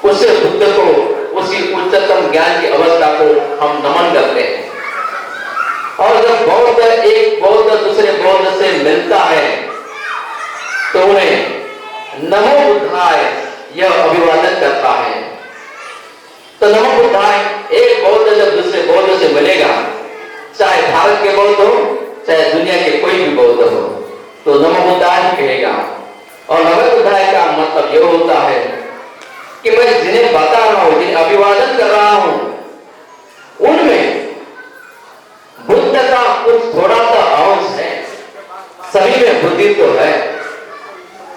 उससे बुद्ध को, उसी उच्चतम ज्ञान की अवस्था को हम नमन करते हैं। और जब बौद्ध एक बौद्ध दूसरे बौद्ध से मिलता है तो उन्हें नमो बुद्धाय यह अभिवादन करता है। तो नमो बुद्धाय, एक बौद्ध जब दूसरे बौद्ध से मिलेगा, चाहे भारत के बौद्ध हो चाहे दुनिया के कोई भी बौद्ध हो, तो नमो बुद्धाय कहेगा। और नमो बुद्धाय का मतलब यह होता है कि मैं जिन्हें बता रहा हूं, जिन्हें अभिवादन कर रहा हूं, उनमें बुद्ध का कुछ थोड़ा सा अंश है। सभी में बुद्धि तो है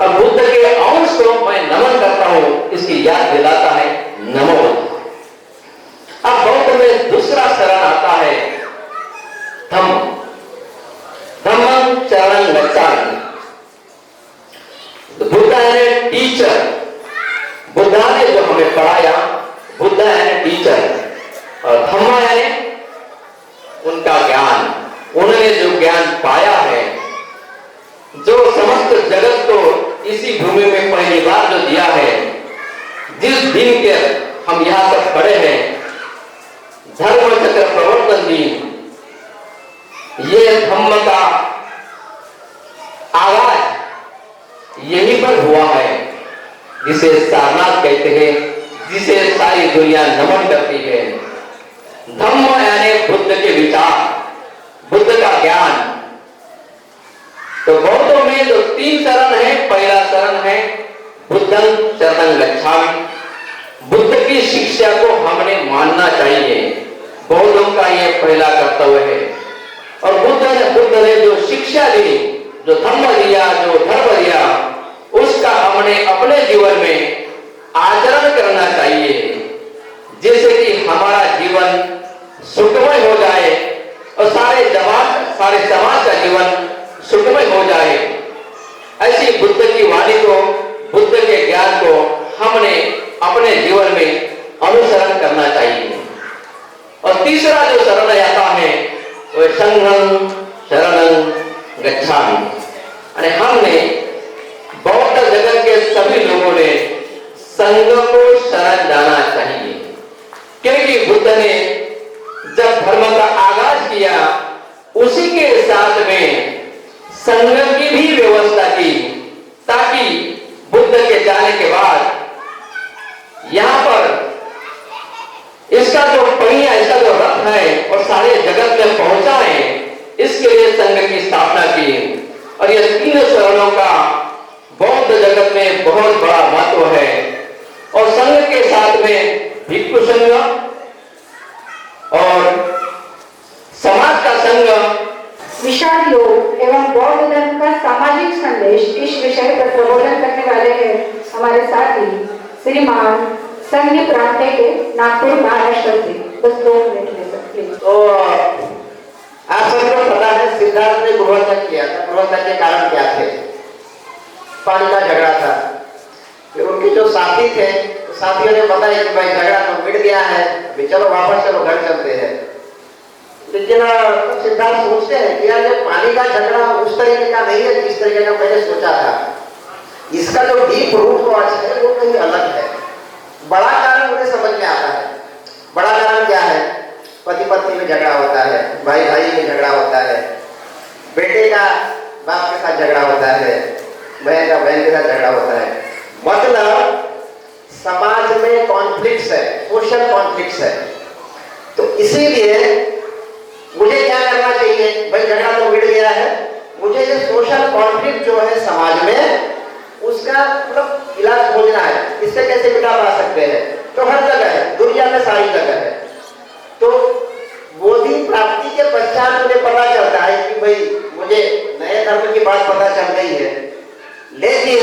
और बुद्ध के अंश को मैं नमन करता हूं, इसकी याद दिलाता है नमो बुद्धाय। अब बौद्ध में दूसरा शरण आता है धम्म। धम्मं चरणं गच्छामि। बुद्ध यानी टीचर। बुद्धा ने जो हमें पढ़ाया, बुद्ध यानी टीचर और धम्मा यानी उनका ज्ञान। उन्होंने जो ज्ञान पाया है, जो समस्त जगत को इसी भूमि में पहली बार जो दिया है, जिस दिन के हम यहां पर खड़े हैं, धर्म चक्र प्रवर्तन दिन, ये धम्म का आगाज यहीं पर हुआ है, जिसे सारनाथ कहते हैं, जिसे सारी दुनिया नमन करती है। धम्म यानी बुद्ध के विचार, बुद्ध का ज्ञान। तो बौद्धों में जो 3 शरण है, पहला शरण है बुद्धं शरणं गच्छामि। बुद्ध की शिक्षा को हमने मानना चाहिए, बौद्धों का यह पहला कर्तव्य है। और बुद्ध ने जो शिक्षा दी, जो धम्म दिया, जो धर्म दिया, उसका हमने अपने जीवन में आचरण करना चाहिए, जिससे कि हमारा जीवन सुखमय हो जाए और सारे समाज का जीवन सुखमय हो जाए। ऐसी बुद्ध की वाणी को, बुद्ध के ज्ञान को हमने अपने जीवन में अनुसरण करना चाहिए। और तीसरा जो शरण आता है वो संघं शरणं गच्छामि। अरे हमने बौद्ध जगत के सभी लोगों ने संघ को शरण जाना चाहिए, क्योंकि बुद्ध ने जब धर्म का आगाज किया, उसी के साथ में संघ की भी व्यवस्था की, ताकि बुद्ध के जाने के बाद यहां पर इसका जो पहिया, इसका जो रथ है और सारे जगत में पहुंचाए, इसके लिए संघ की स्थापना की। और ये 3 शरणों का बौद्ध जगत में बहुत बड़ा महत्व है। और संघ के साथ में भिक्षु संघ और समाज का संघ। विशाल योग एवं बौद्ध धर्म का सामाजिक संदेश इस विषय पर प्रबोधन करने वाले हैं हमारे साथी श्रीमान संदीप रामटे के नागपुर महाराष्ट्र से। बस 2 मिनट में सर प्लीज। तो आप सभी को पता है सिद्धार्थ ने गृहत्याग किया था। गृहत्याग के कारण क्या थे? पानी का झगड़ा था। फिर उनके जो साथी थे, तो साथियों ने बताया कि भाई झगड़ा तो मिट गया है, अभी चलो वापस चलो घर चलते हैं। लेकिन सिद्धार्थ सोचते हैं कि यार ये पानी का झगड़ा उस तरीके का नहीं है जिस तरीके का मैंने सोचा था। इसका जो डीप रूट कॉज है वो कहीं अलग है। बड़ा कारण मुझे समझ में आता है। बड़ा कारण क्या है? पति पत्नी में झगड़ा होता है, भाई भाई में झगड़ा होता है, बेटे का बाप के साथ झगड़ा होता है, बहन का बहन के साथ झगड़ा होता है। मतलब समाज में कॉन्फ्लिक्ट्स है, सोशल कॉन्फ्लिक्ट्स है। तो इसीलिए मुझे क्या करना चाहिए? भाई झगड़ा तो मिट गया है, मुझे ये सोशल कॉन्फ्लिक्ट जो है समाज में उसका मतलब इलाज खोजना है। इससे कैसे मिटा पा सकते हैं? तो हर जगह है, दुनिया में सारी जगह है। तो बोधि प्राप्ति के पश्चात मुझे पता चलता है कि भाई मुझे नए धर्म की बात पता चल गई है, लेकिन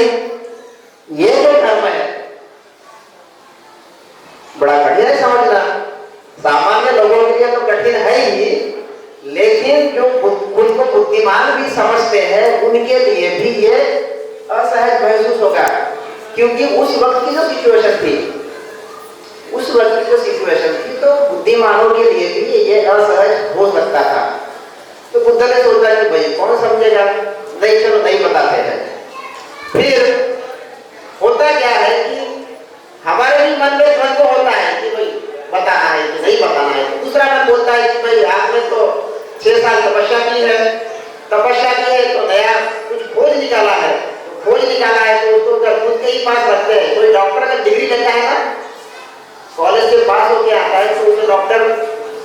ये जो धर्म है बड़ा कठिन है समझना। सामान्य लोगों के लिए तो कठिन है ही, लेकिन जो खुद को बुद्धिमान भी समझते हैं उनके लिए भी ये असहज महसूस होगा। क्योंकि उस वक्त की जो सिचुएशन थी, तो बुद्धिमानों के लिए भी ये असहज हो सकता था। तो बुद्ध ने सोचा कि भाई कौन समझेगा, नहीं चलो नहीं बताते हैं। फिर होता क्या है कि हमारे भी मन में द्वंद्व होता है कि भाई बताना है कि नहीं बताना है। दूसरा मन बोलता है कि भाई आपने तो 6 साल तपस्या की है तो नया कुछ खोज निकाला है, तो उसको खुद के ही पास रखते हैं। कोई डॉक्टर का डिग्री लेता है ना, कॉलेज से पास होके आता है तो उसे डॉक्टर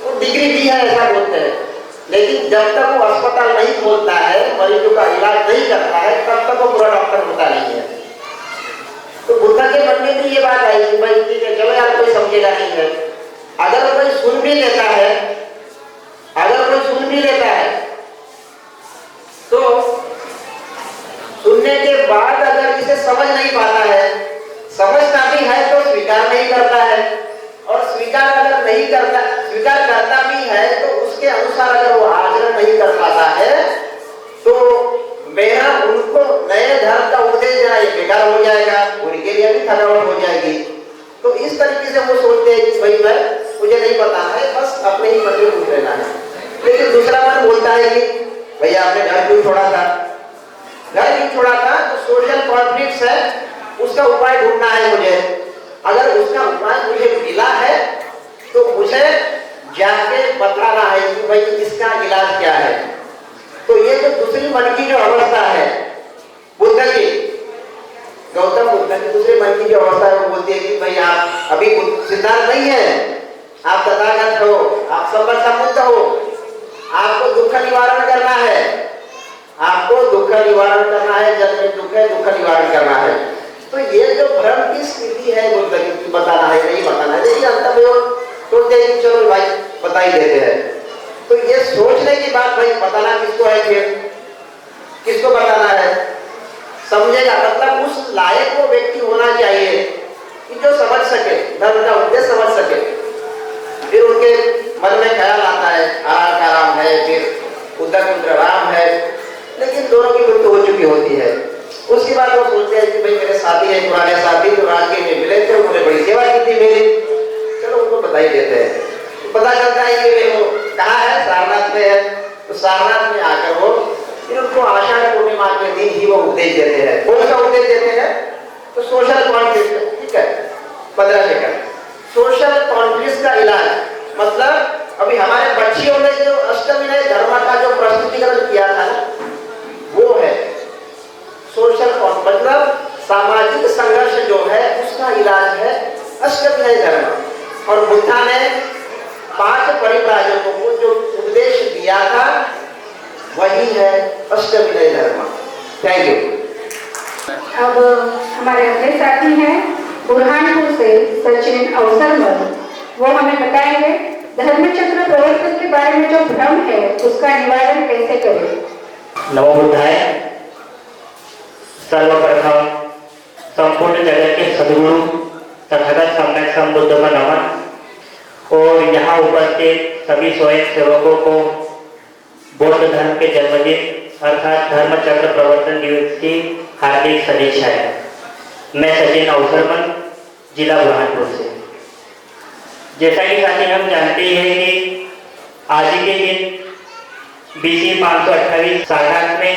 को डिग्री दी है ऐसा बोलते हैं। लेकिन जब तक वो अस्पताल नहीं खोलता है, मरीजों का इलाज नहीं करता है, तब तक वो पूरा डॉक्टर होता नहीं है। तो बुद्ध के मन में भी ये बात आई कि भाई ठीक है चलो यार कोई समझेगा नहीं है। अगर कोई सुन भी लेता है तो सुनने के बाद अगर इसे समझ नहीं पाता है, समझता भी है तो स्वीकार नहीं करता है, और स्वीकार करता भी है तो उसके अनुसार अगर वो आचरण नहीं कर पाता है तो मेरा उनको नए धर्म का उपदेश देना ये बेकार हो जाएगा, उनके लिए भी थकावट हो जाएगी। तो इस तरीके से वो सोचते हैं कि भाई मुझे नहीं पता है, बस अपने ही मन में पूछ लेना है। लेकिन दूसरा मन बोलता है कि भैया आपने घर क्यों छोड़ा था? तो सोशल कॉन्फ्लिक्ट्स है, उसका उपाय ढूंढना है मुझे। अगर उसका उपाय मुझे मिला है तो मुझे जाके बताना है कि भाई इसका इलाज क्या है। तो ये जो दूसरी मन की जो अवस्था है बुद्ध की, गौतम बुद्ध की दूसरे मन की जो अवस्था है वो बोलती है कि भाई आप अभी सिद्धार्थ नहीं है, आप तथागत हो, आप समर्थ हो, आपको दुख निवारण करना है, जन्म दुख है, दुख निवारण करना है। तो ये जो भ्रम की स्थिति है बुद्ध की, बताना है नहीं बताना है, लेकिन अंत में वो सोचते हैं चलो भाई बता ही देते हैं। तो ये सोचने की बात भाई बताना किसको है, फिर किसको बताना है समझेगा, मतलब उस लायक वो व्यक्ति होना चाहिए कि जो समझ सके, धर्म का उद्देश्य समझ सके। फिर उनके मन में ख्याल आता है आराम का राम है, फिर उद्धर राम है, लेकिन दोनों की मृत्यु हो चुकी होती है। उसके बाद वो सोचते हैं कि भाई मेरे साथी है, पुराने साथी जो राजगीर में मिले थे, उन्होंने बड़ी सेवा की थी मेरी, चलो उनको बता ही देते हैं। तो पता चलता है कि वो कहाँ है, सारनाथ में है। तो सारनाथ में आकर वो फिर उनको आषाढ़ पूर्णिमा के दिन ही वो उपदेश देते हैं। कौन सा उपदेश देते हैं? तो सोशल कॉन्फ्लिक्ट, ठीक है 15 सेकंड। सोशल कॉन्फ्लिक्ट का इलाज मतलब अभी हमारे बच्चियों ने जो अष्टविनय धर्म का जो प्रस्तुतिकरण किया था वो है सोशल कॉन्फ्लिक्ट, मतलब सामाजिक संघर्ष जो है उसका इलाज है अष्टविनय धर्म। और बुद्धा ने 5 परिव्राजकों को जो उपदेश दिया था वही है अष्टविनय धर्म। Thank you. अब हमारे अगले साथी हैं बुरहानपुर से सचिन अवसरमल, वो हमें बताएंगे धर्मचक्र प्रवर्तन के बारे में जो भ्रम है उसका निवारण कैसे करें। नमो बुद्धाय। सर्वप्रथम संपूर्ण जगत के सदगुरु तथागत सम्यक संबुद्ध का नमन और यहाँ उपस्थित सभी स्वयं सेवकों को बौद्ध धर्म के जन्मदिन अर्थात धर्म चक्र प्रवर्तन दिवस की हार्दिक सदिच्छाएं। मैं सचिन अवसरमन, जिला बुरहानपुर से। जैसा कि साथी हम जानते हैं कि आज के दिन BC 528 सारनाथ में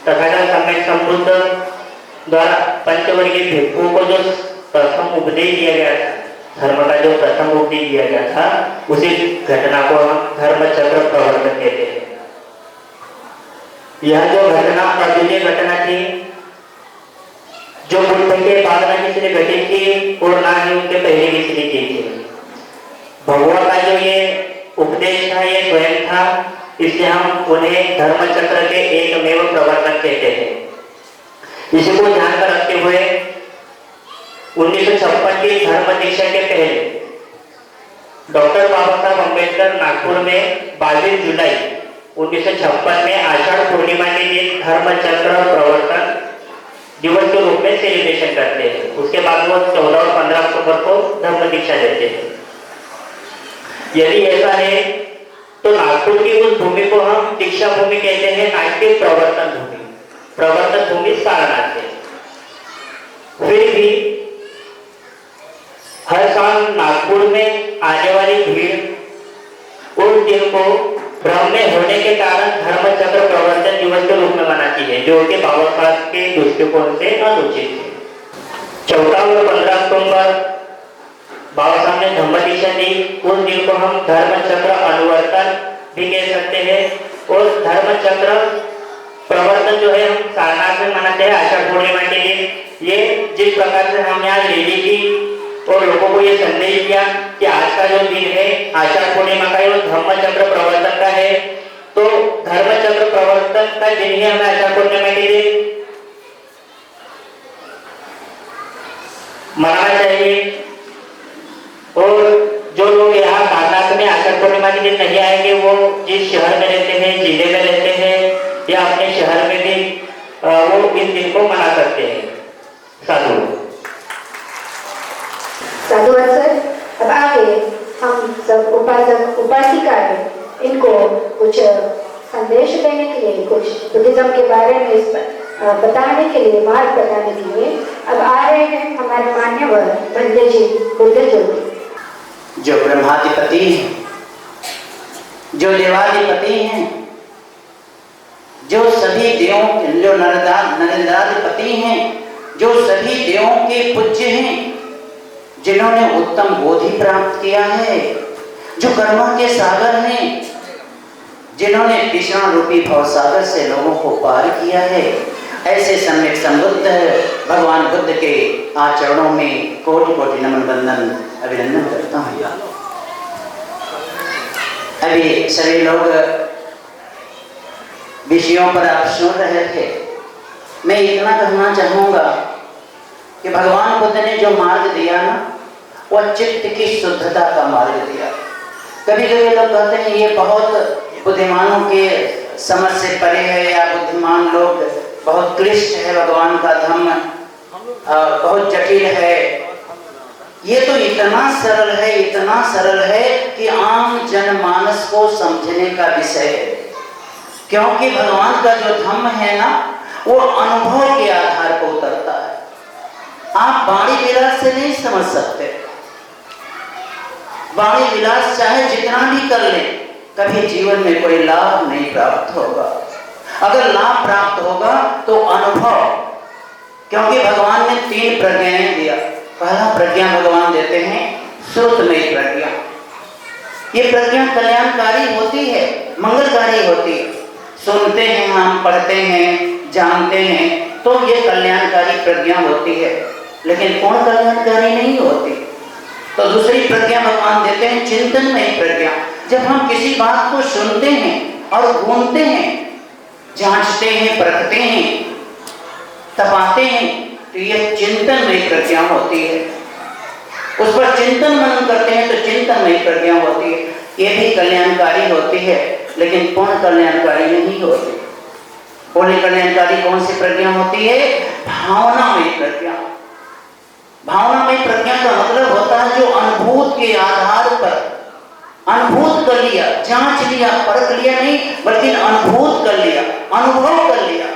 तथागत सम्यक संबुद्ध द्वारा पंचवर्गीय भिक्षुओं को जो प्रथम उपदेश दिया गया था, धर्म का जो प्रथम उपदेश दिया गया था, उसी घटना को हम धर्म चक्र प्रवर्तन कहते हैं। यह जो घटना अद्वितीय घटना थी, जो बुद्ध के बाद न किसी ने घटित की और ना ही उनके पहले किसी ने की थी। भगवान का जो ये उपदेश था, ये स्वयं था, इसलिए हम उन्हें धर्म चक्र के एकमेव प्रवर्तक कहते हैं। इसी को ध्यान में रखते हुए 1956 की धर्म दीक्षा के पहले डॉक्टर बाबा साहब अम्बेडकर नागपुर में 22 जुलाई 1956 में आषाढ़ पूर्णिमा के दिन धर्म चक्र प्रवर्तन दिवस के रूप में सेलिब्रेशन करते हैं। उसके बाद वो 14 और 15 अक्टूबर को धर्म दीक्षा देते हैं। यदि ऐसा है तो नागपुर की उस भूमि को हम दीक्षा भूमि कहते हैं, ना कि प्रवर्तन भूमि। प्रवर्तन भूमि सारनाथ है। फिर भी हर साल नागपुर में आने वाली भीड़ उस दिन को भ्रम में होने के कारण धर्म चक्र प्रवर्तन दिवस के रूप में मनाती है, जो कि बाबा साहब के दृष्टिकोण से अनुचित है। 14 और 15 अक्टूबर बाबा साहब ने धम्म दीक्षा दी। उस दिन को हम धर्म चक्र अनुवर्तन भी कह सकते हैं। और धर्म चक्र प्रवर्तन जो है हम सारनाथ में मनाते हैं आषाढ़ पूर्णिमा के दिन। ये जिस प्रकार से हम यहाँ रैली की और लोगों को ये संदेश दिया कि आज का जो दिन है आषाढ़ पूर्णिमा का, वो धर्म चक्र प्रवर्तन का है, तो धर्म चक्र प्रवर्तन का दिन ही हमें आषाढ़ पूर्णिमा के दिन मनाना चाहिए। और जो लोग यहाँ सारनाथ में आषाढ़ पूर्णिमा के दिन नहीं आएंगे, वो जिस शहर में रहते हैं, जिले में रहते हैं या अपने शहर में भी वो इस दिन को मना सकते हैं। साधु सर, अब आगे हम सब उपासक उपासिकाएं इनको कुछ संदेश देने के लिए, कुछ बुद्धिज्म के बारे में बताने के लिए, मार्ग बताने के लिए अब आ रहे हैं हमारे मान्यवर बंदे जी बुद्ध ज्योति। जो ब्रह्माधिपति हैं, जो देवाधिपति हैं, जो सभी देवों, जो नरेंद्राधिपति हैं, जो सभी देवों के पूज्य हैं, जिन्होंने उत्तम बोधि प्राप्त किया है, जो कर्मा के सागर हैं, जिन्होंने कृष्ण रूपी भवसागर से लोगों को पार किया है, ऐसे सम्यक संबुद्ध भगवान बुद्ध के आचरणों में कोटि कोटि नमन वंदन अभिनंदन करता हूँ। अभी सभी लोग विषयों पर आप सुन रहे थे। मैं इतना कहना चाहूँगा कि भगवान बुद्ध ने जो मार्ग दिया ना, वह चित्त की शुद्धता का मार्ग दिया। कभी कभी लोग कहते हैं ये बहुत बुद्धिमानों के समझ से परे है, या बुद्धिमान लोग बहुत क्लिष्ट है, भगवान का धम्म बहुत जटिल है। ये तो इतना सरल है, इतना सरल है कि आम जनमानस को समझने का विषय है। क्योंकि भगवान का जो धम्म है ना, वो अनुभव के आधार पर उतरता है। आप वाणी विलास से नहीं समझ सकते। वाणी विलास चाहे जितना भी कर लें, कभी जीवन में कोई लाभ नहीं प्राप्त होगा। अगर लाभ प्राप्त होगा तो अनुभव, क्योंकि भगवान ने 3 प्रज्ञाएं दिया। पहला प्रज्ञा भगवान देते हैं श्रुतमयी प्रज्ञा। ये प्रज्ञा कल्याणकारी होती है, मंगलकारी होती है। सुनते हैं हम, पढ़ते हैं, जानते हैं, तो ये कल्याणकारी प्रज्ञा होती है, लेकिन पूर्ण कल्याणकारी नहीं होती। तो दूसरी प्रज्ञा भगवान देते हैं चिंतनमयी प्रज्ञा। जब हम किसी बात को सुनते हैं और घूमते हैं, जांचते हैं, परखते हैं, तपाते हैं, तो यह चिंतनमयी प्रज्ञा होती है। उस पर चिंतन मनन करते हैं तो चिंतनमयी प्रज्ञा होती है। ये भी कल्याणकारी होती है, लेकिन पूर्ण कल्याणकारी नहीं होती। होली कल्याणकारी कौन सी प्रज्ञा होती है? भावनामयी प्रज्ञा। भावनामयी प्रज्ञा का मतलब होता है जो अनुभूत के आधार पर अनुभूत कर लिया, जांच लिया, परख लिया नहीं, बल्कि अनुभूत कर लिया, अनुभव कर लिया,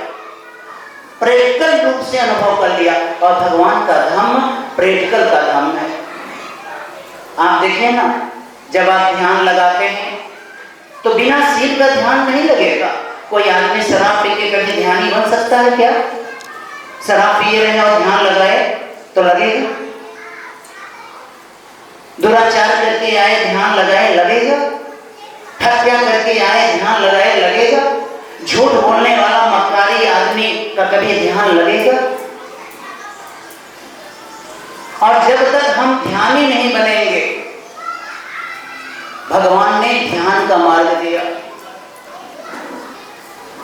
प्रैक्टिकल रूप से अनुभव कर लिया। और भगवान का धाम प्रैक्टिकल का धाम है। आप देखिए ना, जब आप ध्यान लगाते हैं तो बिना सील का ध्यान नहीं लगेगा। कोई आदमी शराब पी के कभी ध्यानी बन सकता है क्या? शराब पिए रहे और ध्यान लगाए तो लगेगा? दुराचार करके आए ध्यान लगाए लगेगा? हत्या करके आए ध्यान लगाए लगेगा? झूठ बोलने वाला मक्कारी आदमी का कभी ध्यान लगेगा? और जब तक हम ध्यानी नहीं बनेंगे, भगवान ने ध्यान का मार्ग दिया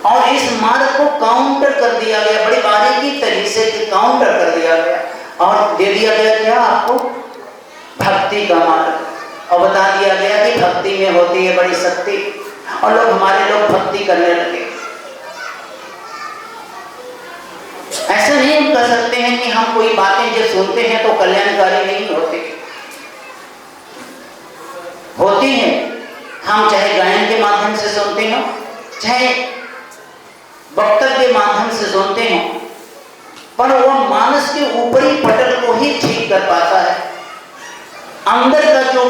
और इस मार्ग को काउंटर कर दिया गया, बड़ी बारीकी तरीके से काउंटर कर दिया गया और दे दिया गया क्या आपको? भक्ति का मार्ग। और बता दिया गया कि भक्ति में होती है बड़ी शक्ति। और हमारे लोग भक्ति करने लगे। ऐसा नहीं हम कर सकते हैं कि हम कोई बातें जो सुनते हैं तो कल्याणकारी नहीं होती, होती है। हम चाहे गायन के माध्यम से सुनते हो, चाहे वक्तव्य के माध्यम से सुनते हो, पर वह मानस के ऊपरी पटल को ही ठीक कर पाता है। अंदर का जो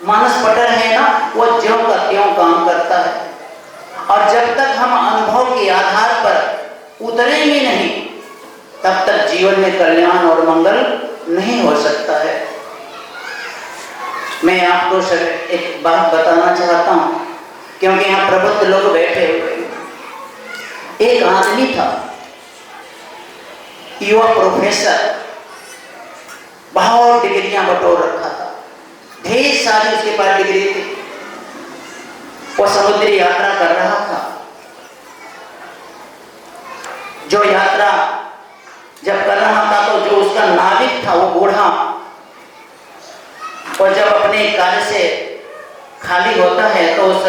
मानस पटल है ना, वह ज्यों का त्यों काम करता है। और जब तक हम अनुभव के आधार पर उतरेंगे नहीं, तब तक जीवन में कल्याण और मंगल नहीं हो सकता है। मैं आपको एक बात बताना चाहता हूं, क्योंकि यहाँ प्रबुद्ध लोग बैठे हुए। एक आदमी था, युवा प्रोफेसर, बहुत डिग्रियां बटोर रखा था, ढेर सारी उसके पास डिग्री थी। वो समुद्री यात्रा कर रहा था। जो यात्रा जब कर रहा था तो जो उसका नाविक था वो बूढ़ा, और जब अपने कार्य से खाली होता है तो उस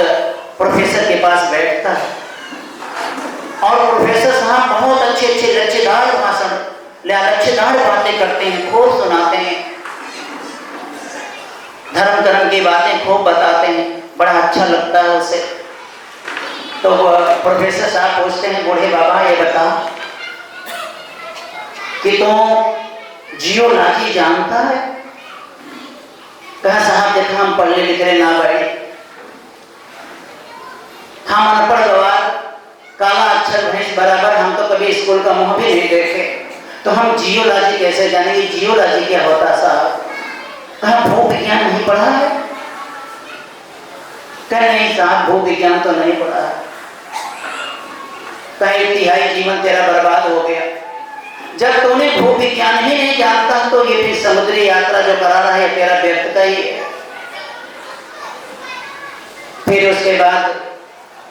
प्रोफेसर के पास बैठता है। और प्रोफेसर साहब बहुत अच्छे अच्छे लच्छेदार भाषण, लच्छेदार बातें करते हैं, खूब सुनाते हैं, धर्म कर्म की बातें खूब बताते हैं, बड़ा अच्छा लगता है उसे। तो प्रोफेसर साहब पूछते हैं, बूढ़े बाबा ये बता कि तुम जियोलॉजी जानता है? कहा साहब देखा हम पढ़े लिखे ना बड़े, हम अनपढ़ गवार, काला अक्षर भैंस बराबर, हम तो कभी स्कूल का मुंह भी नहीं देखे, तो हम जियोलॉजी कैसे जानेंगे? जियोलॉजी क्या होता है साहब? कहा भू विज्ञान नहीं पढ़ा है? कह नहीं साहब भू विज्ञान तो नहीं पढ़ा है। कहीं तिहाई जीवन तेरा बर्बाद हो गया। जब तूने भू विज्ञान ही नहीं जानता तो ये फिर समुद्री यात्रा जो करा रहा है तेरा व्यर्थता ही है। फिर उसके बाद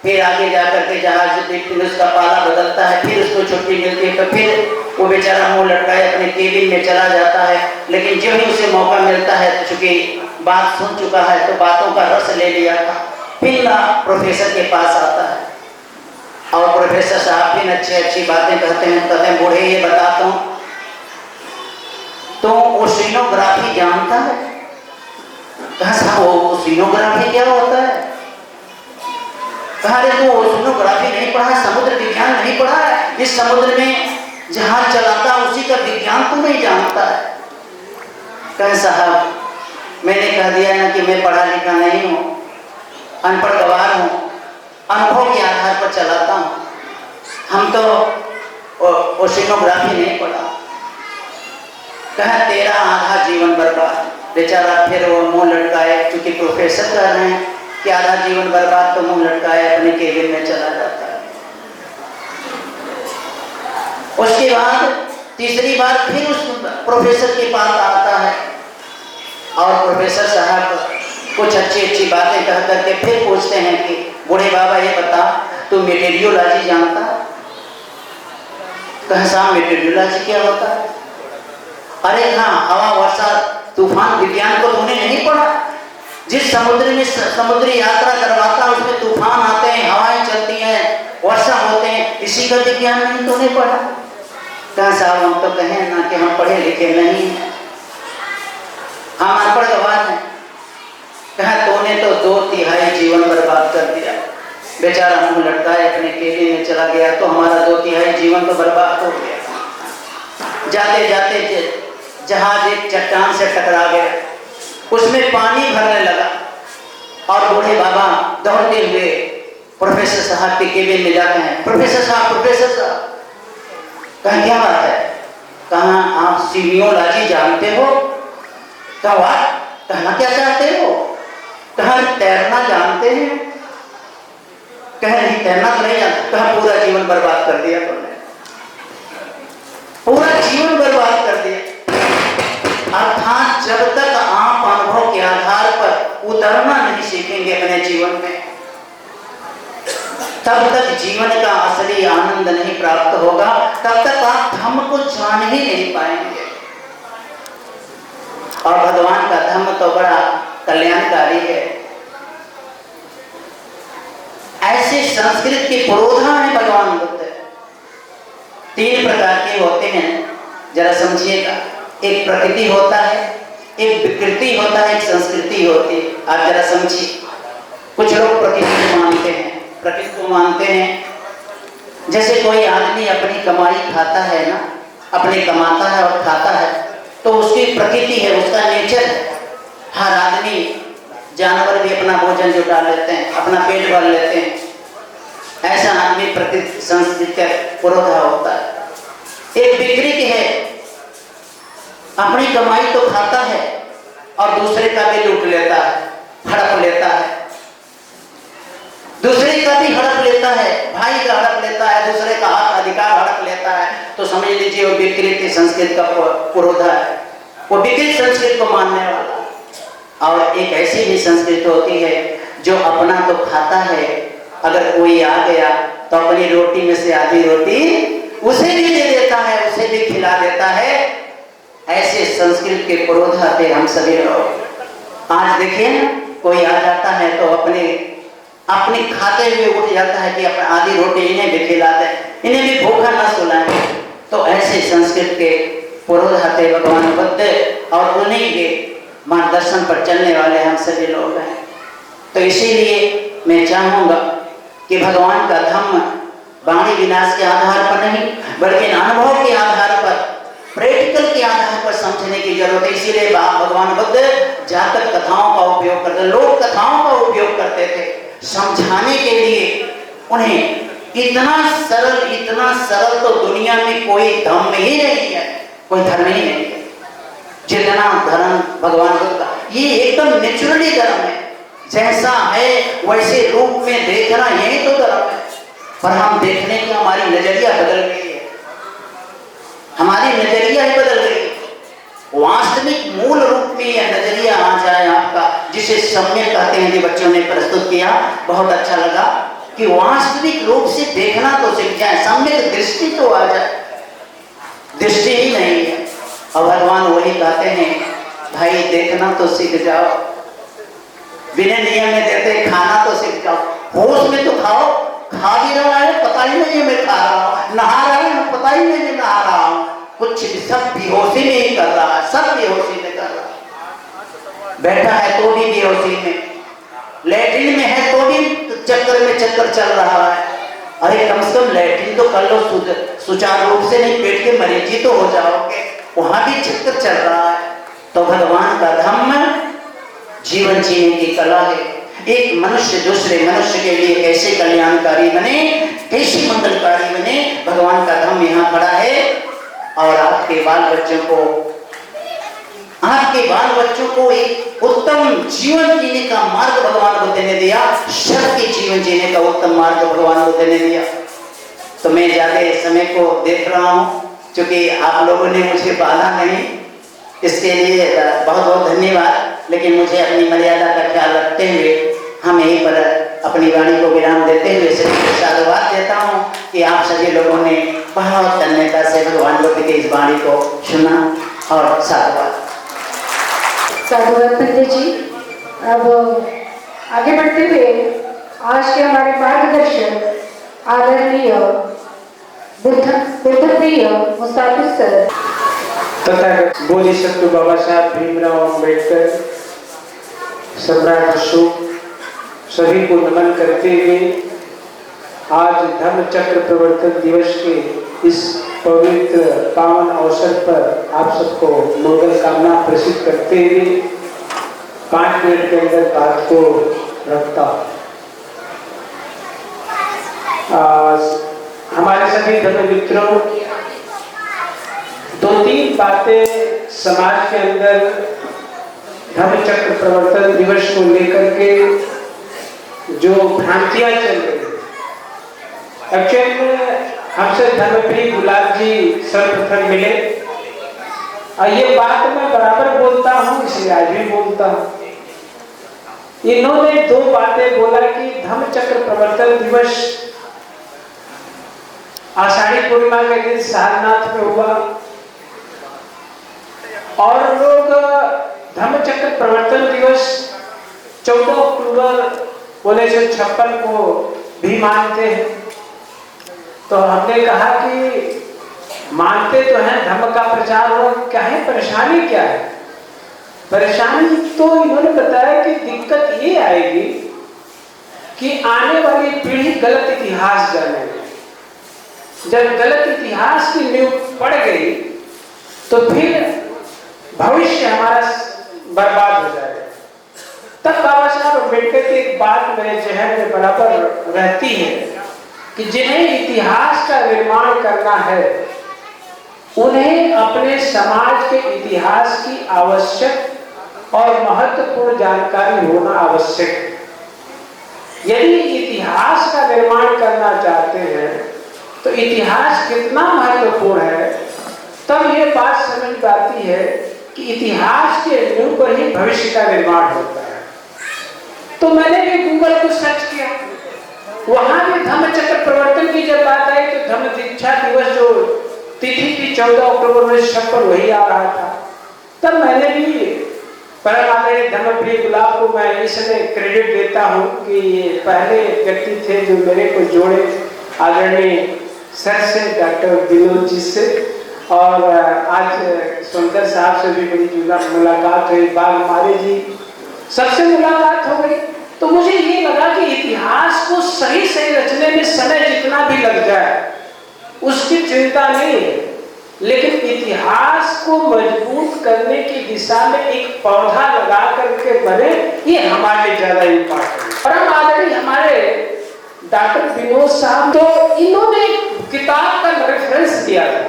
फिर आगे जाकर के जहाज फिर उसका पाला बदलता है, फिर उसको छुट्टी मिलती है तो फिर वो बेचारा मुंह लटकाए अपने केबिन में चला जाता है। लेकिन जो ही उसे मौका मिलता है, चूंकि बात सुन चुका है तो बातों का रस ले लिया था, फिर प्रोफेसर के पास आता है और प्रोफेसर साहब फिर अच्छी बातें कहते हैं, बूढ़े ये बताता हूँ तो ओशिनोग्राफी जानता है? कहा साहब वो ओशिनोग्राफी क्या होता है? कहा रे तू ओशिनोग्राफी नहीं पढ़ा, समुद्र विज्ञान नहीं पढ़ा है, इस समुद्र में जहाज चलाता उसी का विज्ञान तू नहीं जानता है? कहा साहब मैंने कह दिया ना कि मैं पढ़ा लिखा नहीं हूँ, अनपढ़ गवार हूँ, अनुभव के आधार पर चलाता हूँ, हम तो ओशिनोग्राफी नहीं पढ़ा। कहा तेरा आधा जीवन बर्बाद। बेचारा फिर वो मुंह लटकाए, क्योंकि प्रोफेसर कह रहे हैं कि आधा जीवन बर्बाद, तो मुंह लटकाए अपने केबिन में चला जाता है। उसके बाद तीसरी बार फिर उस प्रोफेसर के पास आता है और प्रोफेसर साहब कुछ अच्छी बातें कह करके फिर पूछते हैं कि बूढ़े बाबा ये बता तू मेटेरियोलॉजी जानता है? कहा साहब मेटेरियोलॉजी क्या होता है? अरे हाँ, हवा वर्षा तूफान विज्ञान को तूने नहीं पढ़ा? जिस समुद्र में समुद्री यात्रा करवाता उसमें तूफान आते हैं, हवाएं चलती हैं, वर्षा होते हैं, इसी का विज्ञान नहीं तूने पढ़ा? कहा साहब हम तो कहें ना कि हम पढ़े लिखे नहीं हैं, हम अनपढ़ गवार हैं। कहा तूने तो 2/3 जीवन बर्बाद कर दिया। बेचारा मुंह लटकाए अपने केले में चला गया, तो हमारा 2/3 जीवन तो बर्बाद हो गया। जाते जाते जहाज एक चट्टान से टकरा गया, उसमें पानी भरने लगा और बूढ़े बाबा दौड़ते हुए प्रोफेसर साहब के केबिन में जाते हैं। प्रोफेसर साहब कहा क्या बात है? कहा आप सीमियोलॉजी जानते हो? कहा वाह, कहना क्या चाहते हो? कहा तैरना जानते हैं? कह नहीं तैरना तो नहीं जानते। कहा पूरा जीवन बर्बाद कर दिया तुमने, पूरा जीवन बर्बाद कर दिया। अर्थात जब तक आप अनुभव के आधार पर उतरना नहीं सीखेंगे अपने जीवन में, तब तक जीवन का असली आनंद नहीं प्राप्त होगा, तब तक आप धर्म को जान ही नहीं पाएंगे। और भगवान का धर्म तो बड़ा कल्याणकारी है। ऐसे संस्कृत के पुरोधा है भगवान बुद्ध। 3 प्रकार के होते हैं, जरा समझिएगा। एक प्रकृति होता है, एक विकृति होता है, एक संस्कृति होती है। आप जरा समझिए। कुछ लोग प्रकृति को मानते हैं, प्रकृति को मानते हैं जैसे कोई आदमी अपनी कमाई खाता है ना, अपने कमाता है और खाता है, तो उसकी प्रकृति है, उसका नेचर है। हर आदमी, जानवर भी अपना भोजन जुटा लेते हैं, अपना पेट भर लेते हैं। ऐसा आदमी प्रकृति संस्कृति का पुरोधा होता है। एक विकृति है, अपनी कमाई तो खाता है और दूसरे का भी लूट लेता है, हड़प लेता है, दूसरे का भी हड़प लेता है, भाई का हड़प लेता है, दूसरे का हक अधिकार हड़प लेता है। तो समझ लीजिए वो विकृत संस्कृत का पुरोधा है, वो विकृत संस्कृत को मानने वाला। और एक ऐसी भी संस्कृति होती है जो अपना तो खाता है, अगर कोई आ गया तो अपनी रोटी में से आधी रोटी उसे भी दे देता है, उसे भी खिला देता है। ऐसे संस्कृत के पुरोधा थे हम सभी लोग। आज देखिए ना, कोई आ जाता है तो अपने खाते हुए उठ जाता है कि अपनी आधी रोटी इन्हें भी खिला दे, इन्हें भी भूखा ना सुलाए। तो ऐसे संस्कृत के पुरोधा थे भगवान बुद्ध, और उन्हीं के मार्गदर्शन पर चलने वाले हम सभी लोग हैं। तो इसीलिए मैं चाहूंगा कि भगवान का धम्म वाणी विलास के आधार पर नहीं, बल्कि अनुभव के आधार पर, प्रैक्टिकल के आधार पर समझने की जरूरत है। इसीलिए भगवान बुद्ध जातक कथाओं का उपयोग करते, लोक कथाओं का उपयोग करते थे समझाने के लिए। उन्हें इतना सरल तो दुनिया में कोई धर्म ही नहीं है, कोई धर्म ही नहीं है जितना धर्म भगवान बुद्ध का। ये एकदम नेचुरली धर्म है, जैसा है वैसे रूप में देखना, यही तो धर्म है। पर हम देखने की हमारी नजरिया बदल गई है, हमारी नजरिया ही बदल गई। वास्तविक मूल रूप में यह नजरिया आ जाए आपका, जिसे सम्यक कहते हैं, जो बच्चों ने प्रस्तुत किया, बहुत अच्छा लगा कि वास्तविक रूप से देखना तो सीख जाए, सम्यक दृष्टि तो आ जाए। दृष्टि ही नहीं है। और भगवान वही कहते हैं, भाई देखना तो सीख जाओ, बिना नियम में देते खाना तो सीख जाओ, होश में तो खाओ। खा भी रहा है पता ही नहीं है मैं खा रहा हूँ, नहा रहा है पता ही नहीं मैं नहा रहा हूँ, कुछ सब बेहोशी में ही कर रहा है, सब बेहोशी में कर रहा है। बैठा है तो भी बेहोशी में, लैट्रिन में है तो भी चक्कर चल रहा है। अरे कम से कम लैट्रिन तो कर लो, सुचारू रूप से नहीं पेट के मरीज ही तो हो जाओगे, वहां भी चक्कर चल रहा है। तो भगवान का धम्म जीवन जीने की कला है। एक मनुष्य दूसरे मनुष्य के लिए कैसे कल्याणकारी बने, कैसे मंगलकारी बने, भगवान का धम्म यहाँ खड़ा है। और आपके बाल बच्चों को एक उत्तम जीवन जीने का मार्ग भगवान बुद्ध ने दिया, शर के जीवन जीने का उत्तम मार्ग भगवान बुद्ध ने दिया। तो मैं ज्यादा समय को देख रहा हूँ, क्योंकि आप लोगों ने मुझे बाधा नहीं, इसके लिए बहुत बहुत धन्यवाद। लेकिन मुझे अपनी मर्यादा का ख्याल रखते हुए हम यहीं पर अपनी वाणी को विराम देते हुए सभी को साधुवाद देता हूँ कि आप सभी लोगों ने बहुत धन्यता से भगवान बुद्ध की इस वाणी को सुना। और साधुवाद। साधुवाद पंडित जी। अब आगे बढ़ते हुए आज के हमारे मार्गदर्शक आदरणीय बुद्ध प्रिय मुसाफिर सर तथा बोधिसत्व बाबा साहब भीमराव अम्बेडकर, सम्राट अशोक, सभी को नमन करते हुए आज धर्म चक्र प्रवर्तन दिवस के इस पवित्र पावन अवसर पर आप सबको मंगल कामना प्रसिद्ध करते हुए 5 मिनट के अंदर बात को रखता हूँ। हमारे सभी धर्म मित्रों, 2-3 बातें समाज के अंदर धर्म चक्र प्रवर्तन दिवस को लेकर के जो भ्रांतियां चल रही है, एक्चुअली में हमसे धर्मप्रिय गुलाब जी सर्वप्रथम मिले और ये बात मैं बराबर बोलता हूँ, इसलिए आज भी बोलता हूँ। इन्होंने 2 बातें बोला कि धर्म चक्र प्रवर्तन दिवस आषाढ़ी पूर्णिमा के दिन सारनाथ में हुआ और लोग धर्मचक्र प्रवर्तन दिवस 14 अक्टूबर 1956 को भी मानते हैं। तो हमने कहा कि मानते तो हैं, धर्म का प्रचार हो, क्या है परेशानी, क्या है परेशानी? तो इन्होंने बताया कि दिक्कत ये आएगी कि आने वाली पीढ़ी गलत इतिहास जानेगी। जब गलत इतिहास की नींव पड़ गई तो फिर भविष्य हमारा बर्बाद हो जाएगा। तब बाबा साहब अम्बेडकर की एक बात मेरे जहन में बराबर रहती है कि जिन्हें इतिहास का निर्माण करना है उन्हें अपने समाज के इतिहास की आवश्यक और महत्वपूर्ण जानकारी होना आवश्यक है। यदि इतिहास का निर्माण करना चाहते हैं तो इतिहास कितना महत्वपूर्ण है, तब ये बात समझ आती है कि इतिहास के नींव पर ही भविष्य का निर्माण होता है। तो मैंने भी गूगल को सर्च किया, वहां भी धम्म चक्र प्रवर्तन की जब बात आई तो धम्म दीक्षा दिवस जो तिथि थी 14 अक्टूबर 1956 वही आ रहा था। तब मैंने भी परम आदरणीय धर्मप्रिय गुलाब को मैं इसलिए क्रेडिट देता हूँ कि ये पहले व्यक्ति थे जो मेरे को जोड़े आदरणीय सर से, डॉक्टर विनोद जी से, और आज सुंदर साहब से भी बड़ी मुलाकात हुई, बाग मारे जी सबसे मुलाकात हो गई। तो मुझे ये लगा कि इतिहास को सही सही रचने में समय जितना भी लग जाए उसकी चिंता नहीं है, लेकिन इतिहास को मजबूत करने की दिशा में एक पौधा लगा करके बने, ये हमारे लिए ज्यादा इम्पोर्टेंट है। परम आदरणीय हमारे डॉक्टर विनोद साहब, तो इन्होंने किताब का रेफरेंस दिया था,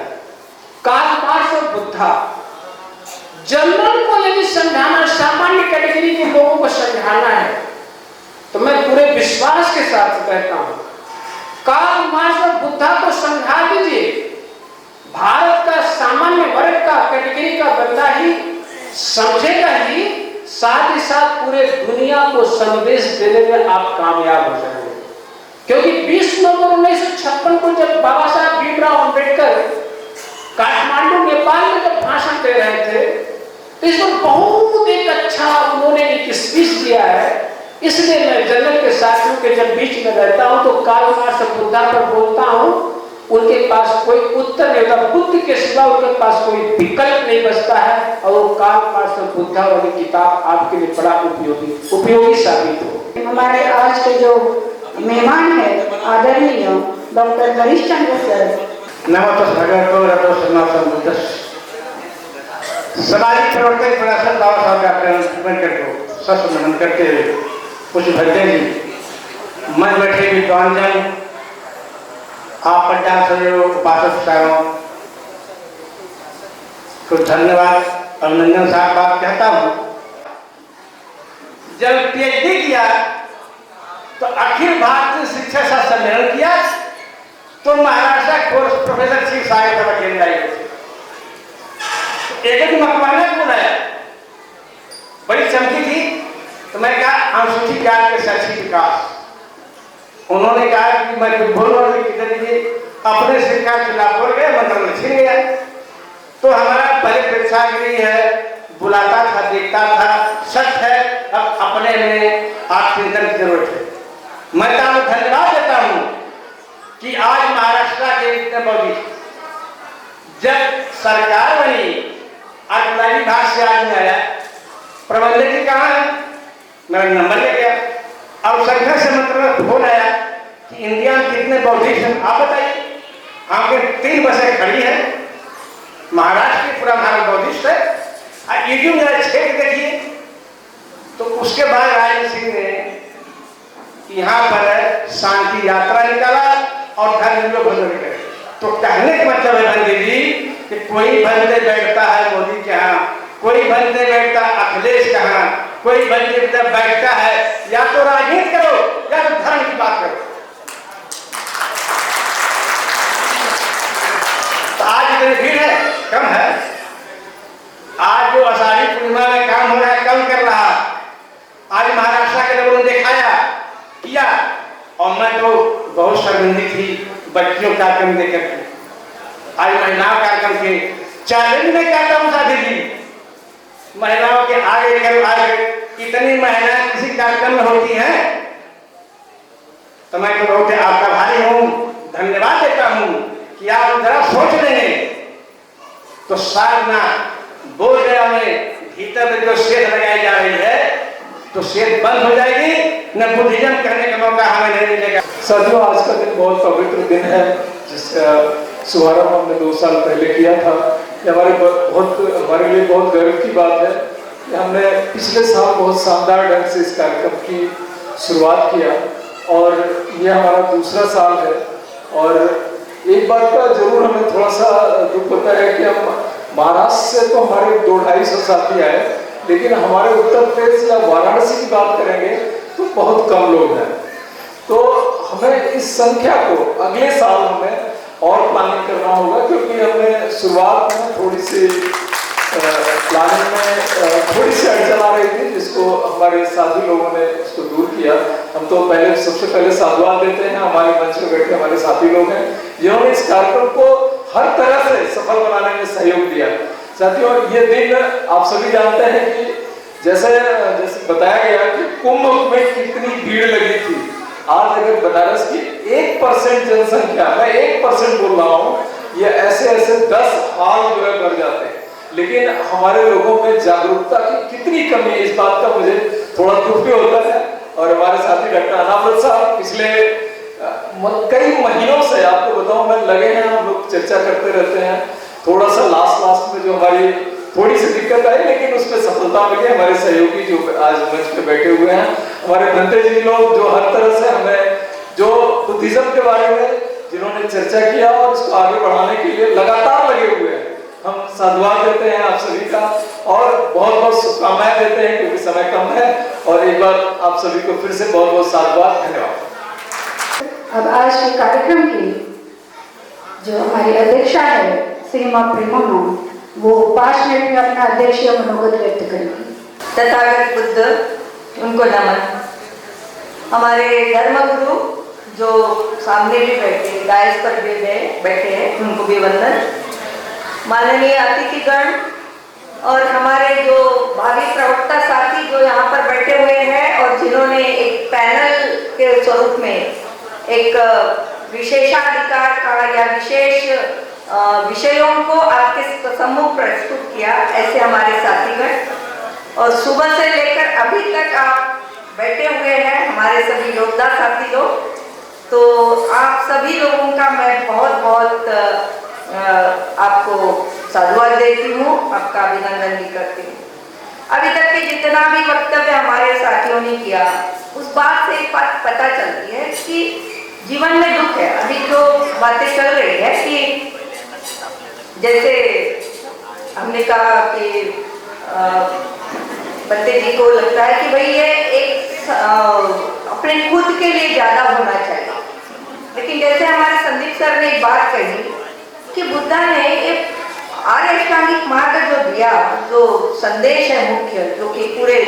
कार्ल मार्क्स और बुद्धा। जनरल को यदि समझाना, सामान्य कैटेगरी के लोगों को समझाना है तो मैं पूरे विश्वास के साथ कहता हूं कार्ल मार्क्स और बुद्धा को समझा दीजिए। भारत का सामान्य वर्ग का कैटेगरी का बंदा ही समझेगा ही, साथ ही साथ पूरे दुनिया को संदेश देने में आप कामयाब हो जाएंगे। क्योंकि 20 नवंबर 1956 को जब बाबा साहब भीमराव अम्बेडकर काठमांडू नेपाल में जब भाषण दे रहे थे तो इसमें बहुत एक अच्छा उन्होंने एक स्पीच दिया है। इसलिए मैं जनरल के साथियों के जब बीच में रहता हूं तो कार्ल मार्क्स और बुद्धा पर बोलता हूं, उनके पास कोई उत्तर नहीं होता, बुद्ध के सिवा उनके पास कोई विकल्प नहीं बचता है, और वो कार्ल मार्क्स और बुद्धा वाली किताब आपके लिए बड़ा उपयोगी साबित हो। हमारे आज के जो मेहमान है आदरणीय डॉक्टर हरीश चंद्र सर, नमस्ते भगवतो रतो समासम बुद्धस। सामाजिक प्रवर्तक प्रशासन बाबा साहब डॉक्टर अम्बेडकर को सच नमन करते हुए कुछ भजन जी, मन बैठे विद्वान जन, आप पंचांग सहयोग उपासक सारों को धन्यवाद अभिनंदन साहब बात कहता हूँ। जब पीएचडी किया तो अखिल भारतीय शिक्षक सम्मेलन किया तो महाराष्ट्र कोर्स प्रोफेसर सिंह साहेब का केंद्र आई एक मकवाना को बुलाया, बड़ी चमकी थी। तो मैं कहा अनुसूचित जाति के शैक्षिक विकास, उन्होंने कहा कि मैं बोल अपने शिक्षा के खिलाफ बोल गया, मतलब छिड़ गया। तो हमारा पहले प्रेक्षागृह है, बुलाता था, देखता था, सच है, अब अपने में आप चिंतन की जरूरत है। मैं तो धन्यवाद देता हूँ कि आज महाराष्ट्र के इतने बौद्धिक, जब सरकार बनी अर्धलाई विभाग से आदमी आया, प्रबंधक जी कहाँ है, मेरा नंबर ले गया, अब संख्या से मतलब फोन आया कि इंडिया में कितने बौद्धिक हैं आप बताइए। आपके 3 बसें खड़ी हैं, महाराष्ट्र की पूरा भारत बौद्धिस्ट है। ये जो मेरा क्षेत्र देखिए, तो उसके बाद राजेंद्र सिंह ने यहाँ पर शांति यात्रा निकाला और धर्म बंद करे। तो कहने का मतलब है बंदी जी कि कोई बंदे बैठता है मोदी के यहाँ, कोई बंदे बैठता अखिलेश के यहाँ, कोई बंदे बैठता है, या तो राजनीति करो या तो धर्म की बात करो। तो आज इतनी भीड़ है, कम है। आज जो आषाढ़ी पूर्णिमा में काम हो रहा है कम कर रहा। आज महाराष्ट्र के लोगों ने दिखाया किया, और मैं तो बहुत शर्मिंदी थी बच्चियों कार्यक्रम देखकर के। आज महिलाओं कार्यक्रम के चैलेंज में क्या था साथी जी, महिलाओं के आगे इतनी महिलाएं किसी कार्यक्रम में होती हैं, तो मैं तो बहुत आपका भारी हूँ, धन्यवाद देता हूँ कि आप जरा सोच लेंगे तो शायद ना बोल गया में भीतर में जो सेध लगाई जा रही है तो सेध बंद हो जाएगी, न बुद्धिज्म करने का मौका हमें नहीं मिलेगा। साथियों, आज का दिन बहुत पवित्र दिन है, जिसका शुभारंभ हमने 2 साल पहले किया था। ये हमारे लिए बहुत गर्व की बात है कि हमने पिछले साल बहुत शानदार ढंग से इस कार्यक्रम की शुरुआत किया और ये हमारा दूसरा साल है। और एक बात का जरूर हमें थोड़ा सा दुख होता है कि हम महाराष्ट्र से तो हमारे 200-250 साथी आए, लेकिन हमारे उत्तर प्रदेश या वाराणसी की बात करेंगे तो बहुत कम लोग हैं। तो हमें इस संख्या को अगले साल हमें और प्लानिंग करना होगा, क्योंकि हमने शुरुआत में थोड़ी सी प्लानिंग में थोड़ी सी अड़चन आ रही थी, जिसको हमारे साथी लोगों ने उसको दूर किया। हम तो सबसे पहले साधुवाद देते हैं, हमारे मंच में बैठे हमारे साथी लोग हैं जिन्होंने इस कार्यक्रम को हर तरह से सफल बनाने में सहयोग दिया। साथियों, ये दिन आप सभी जानते हैं कि जैसे बताया गया कि कुंभ में कितनी भीड़ लगी थी। आज अगर बनारस की 1% जनसंख्या, मैं 1% बोल रहा हूँ, ये ऐसे 10 हाल जो है भर जाते हैं, लेकिन हमारे लोगों में जागरूकता की कितनी कमी है, इस बात का मुझे थोड़ा दुख भी होता है। और हमारे साथी डॉक्टर अनामृत साहब पिछले कई महीनों से, आपको बताऊं मैं, लगे हैं, हम लोग चर्चा करते रहते हैं। थोड़ा सा लास्ट में जो हमारी थोड़ी सी दिक्कत आई, लेकिन उसमें सफलता मिली। हमारे सहयोगी जो आज मंच पे बैठे हुए हैं, हमारे भंते जी लोग जो हर तरह से हमें जो बुद्धिज्म के बारे में जिन्होंने चर्चा किया और उसको आगे बढ़ाने के लिए लगातार लगे हुए हैं, हम साधुवाद देते हैं आप सभी का और बहुत बहुत शुभकामनाएं देते हैं, क्योंकि समय कम है। और एक बार आप सभी को फिर से बहुत बहुत साधुवाद, धन्यवाद। अब आज के कार्यक्रम की जो हमारी अध्यक्षा है सीमा प्रेमनो, वो 5 मिनट में अपना अध्यक्षीय मनोगत व्यक्त करेंगी। तथागत बुद्ध, उनको नमन। हमारे धर्मगुरु जो सामने भी बैठे, डायस पर भी बैठे हैं, उनको भी वंदन। माननीय अतिथिगण और हमारे जो भावी प्रवक्ता साथी जो यहाँ पर बैठे हुए हैं और जिन्होंने एक पैनल के स्वरूप में एक विशेषाधिकार का या विशेष विषयों को आपके सम्मुख प्रस्तुत किया, ऐसे हमारे साथीगण। और सुबह से लेकर अभी तक आप बैठे हुए हैं हमारे सभी योद्धा साथी लोग, तो आप सभी लोगों का मैं बहुत बहुत आपको साधुवाद देती हूँ, आपका अभिनंदन भी करती हूँ। अभी तक के जितना भी वक्तव्य हमारे साथियों ने किया, उस बात से एक बात पता चलती है कि जीवन में दुख है। अभी जो बातें चल रही है कि जैसे हमने कहा कि बंदे जी को लगता है कि भाई ये एक अपने खुद के लिए ज्यादा होना चाहिए, लेकिन जैसे हमारे संदीप सर ने एक बात कही कि बुद्धा ने एक आर्य अष्टांगिक मार्ग जो दिया, जो संदेश है मुख्य, जो कि पूरे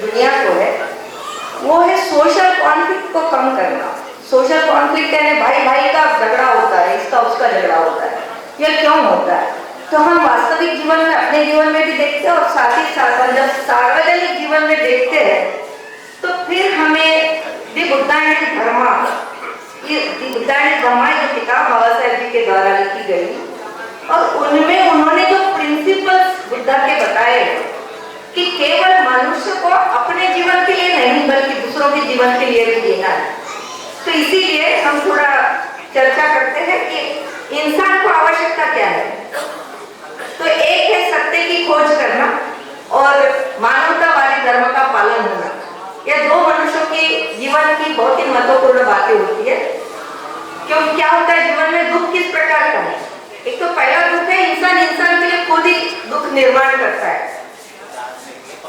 दुनिया को है, वो है सोशल कॉन्फ्लिक्ट को कम करना। सोशल कॉन्फ्लिक्ट यानी भाई भाई का झगड़ा होता है, इसका उसका झगड़ा होता है, यह क्यों होता है? तो हम वास्तविक जीवन में, अपने जीवन में भी देखते हैं और साथ ही साथ जब सार्वजनिक जीवन में देखते हैं तो फिर हमें बुद्धा ने धर्मा, बुद्धाने धम्मा जो किताब बाबा साहेब जी के द्वारा लिखी गई और उनमें उन्होंने जो प्रिंसिपल्स बुद्धा के बताए कि केवल मनुष्य को अपने जीवन के लिए नहीं बल्कि दूसरों के जीवन के लिए भी देना है। तो इसीलिए हम थोड़ा चर्चा करते हैं कि इंसान को आवश्यकता क्या है। तो एक है सत्य की खोज करना और मानवतावादी धर्म का पालन होना। यह दो मनुष्यों के जीवन की बहुत ही महत्वपूर्ण बातें होती है। क्योंकि क्या होता है जीवन में दुख किस प्रकार का है। एक तो पहला दुख है इंसान इंसान के लिए खुद ही दुख निर्माण करता है।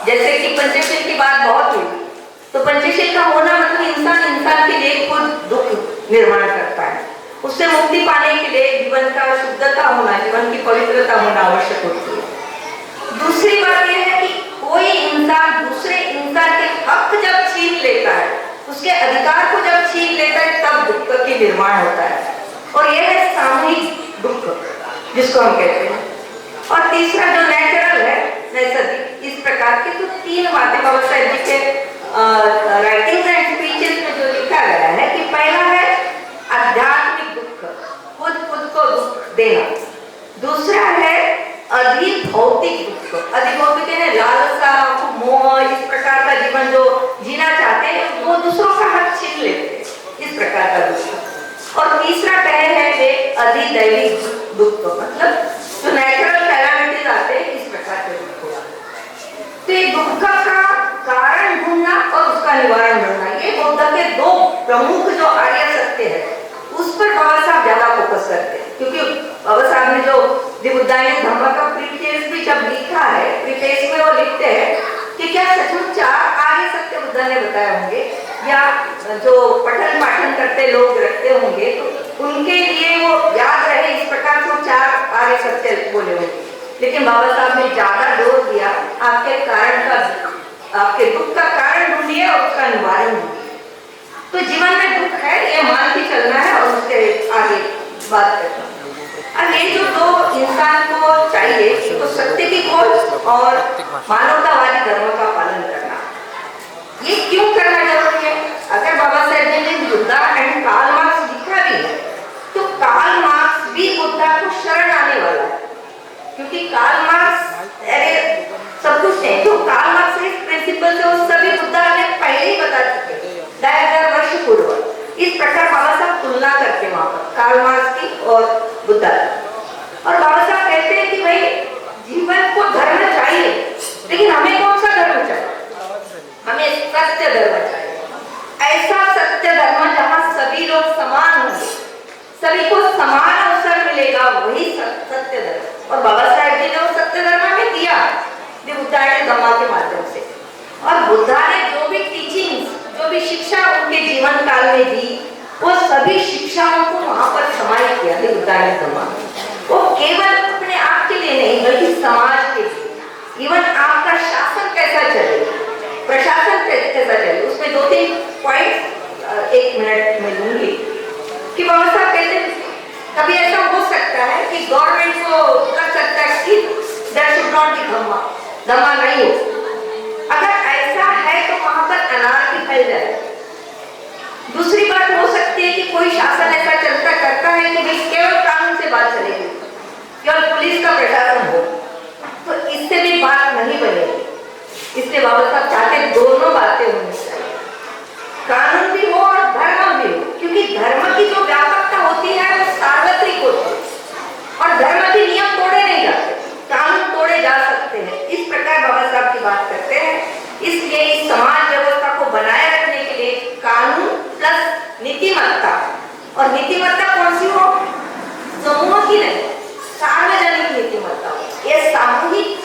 जैसे कि पंचशील की बात बहुत हुई, तो पंचशील का होना मतलब इंसान इंसान के लिए खुद दुख निर्माण करता है। उससे मुक्ति पाने के लिए जीवन का शुद्धता होना, जीवन की पवित्रता होना आवश्यक होती है। दूसरी बात यह है कि कोई इंसान दूसरे इंसान के हक जब छीन लेता है, उसके अधिकार को जब छीन लेता है, तब दुख का निर्माण होता है और यह है सामूहिक दुख जिसको हम कहते हैं। और तीसरा जो नेचुरल है, नैसर्गिक, इस प्रकार के तो तीन बातें बाबा साहेब जी के राइटिंग्स एंड स्पीचेस में जो लिखा गया है कि पहला है आध्यात्मिक दुख, खुद को दुख देना। दूसरा है अधिभौतिक दुख। अधिभौतिक है लालसा, मोह, इस प्रकार का जीवन जो जीना चाहते हैं वो दूसरों का हक छीन लेते हैं, इस प्रकार का दुख। और तीसरा कहे है वे अधिदैविक दुख, मतलब जो नेचुरल कैलामिटीज आते हैं, इस प्रकार के दुख। तो ये दुख का कारण ढूंढना और उसका निवारण ढूंढना, ये बुद्ध के दो प्रमुख जो आर्य सत्य है उस पर बाबा साहब ज्यादा फोकस करते हैं। क्योंकि बाबा साहब ने जो बुद्धाने धम्मा का प्रीफेस भी जब लिखा है, प्रीफेस में वो लिखते हैं कि क्या सचमुच चार आर्य सत्य बुद्ध ने बताए होंगे या जो पठन पाठन करते लोग रखते होंगे तो उनके लिए वो याद रहे, इस प्रकार से चार आर्य सत्य बोले होंगे। लेकिन बाबा साहब ने ज्यादा जोर दिया आपके कारण का, आपके दुख का कारण ढूंढिए और उसका निवारण ढूंढिए। तो जीवन में दुख है ये मान के चलना है और उसके आगे बात करना। अब ये जो दो इंसान को चाहिए, तो सत्य की खोज और मानवतावादी धर्म का पालन करना। ये क्यों करना जरूरी है? अगर बाबा साहेब ने बुद्धा एंड कार्ल मार्क्स लिखा भी है तो कार्ल मार्क्स भी बुद्धा को शरण आने वाला है। क्योंकि कार्ल मार्क्स अरे सब कुछ नहीं, तो कार्ल मार्क्स इस प्रिंसिपल से वो सभी बुद्धा ने पहले ही बता चुके 2000 वर्ष पूर्व। इस प्रकार बाबा साहब तुलना करते हैं वहां पर कार्ल मार्क्स की और बुद्धा की। और बाबा साहब कहते हैं कि भाई जीवन को धर्म चाहिए, लेकिन हमें कौन सा धर्म चाहिए? हमें सत्य धर्म चाहिए। ऐसा सत्य धर्म जहाँ सभी लोग समान होंगे, सभी को समान अवसर मिलेगा, वही सत्य धर्म। और बाबा साहेब जी ने वो सत्य धर्म हमें दिया बुद्धा ने धम्मा के माध्यम से। और बुद्धा ने जो भी टीचिंग्स, जो भी शिक्षा उनके जीवन काल में दी, वो सभी शिक्षाओं को वहां पर समाहित किया बुद्धा ने धम्मा। वो केवल अपने आप के लिए नहीं बल्कि समाज के लिए। इवन आपका शासन कैसा चले, प्रशासन कैसा चले, उसमें 2-3 पॉइंट 1 मिनट में लूंगी। कि बाबा साहब कहते हैं कभी ऐसा हो सकता है कि गवर्नमेंट को कर सकता है कि देयर शुड नॉट बी धम्मा नहीं हो। अगर ऐसा है तो वहां पर अनार्की फैल जाए। दूसरी बात हो सकती है कि कोई शासन ऐसा चलता करता है कि भाई केवल कानून से बात चलेगी, केवल पुलिस का प्रशासन हो, तो इससे भी बात नहीं बनेगी। इसलिए बाबा साहब चाहते दोनों बातें होनी चाहिए, कानून भी हो और धर्म भी हो। क्योंकि धर्म की जो व्यापकता होती है वो सार्वत्रिक होती है और धर्म के नियम तोड़े नहीं जाते, कानून तोड़े जा सकते हैं। इस प्रकार बाबा साहब की बात करते हैं। इसलिए इस समाज व्यवस्था को बनाए रखने के लिए कानून प्लस नीतिमत्ता, और नीतिमत्ता कौन सी हो? समूह की नहीं, सार्वजनिक नीतिमत्ता। यह सामूहिक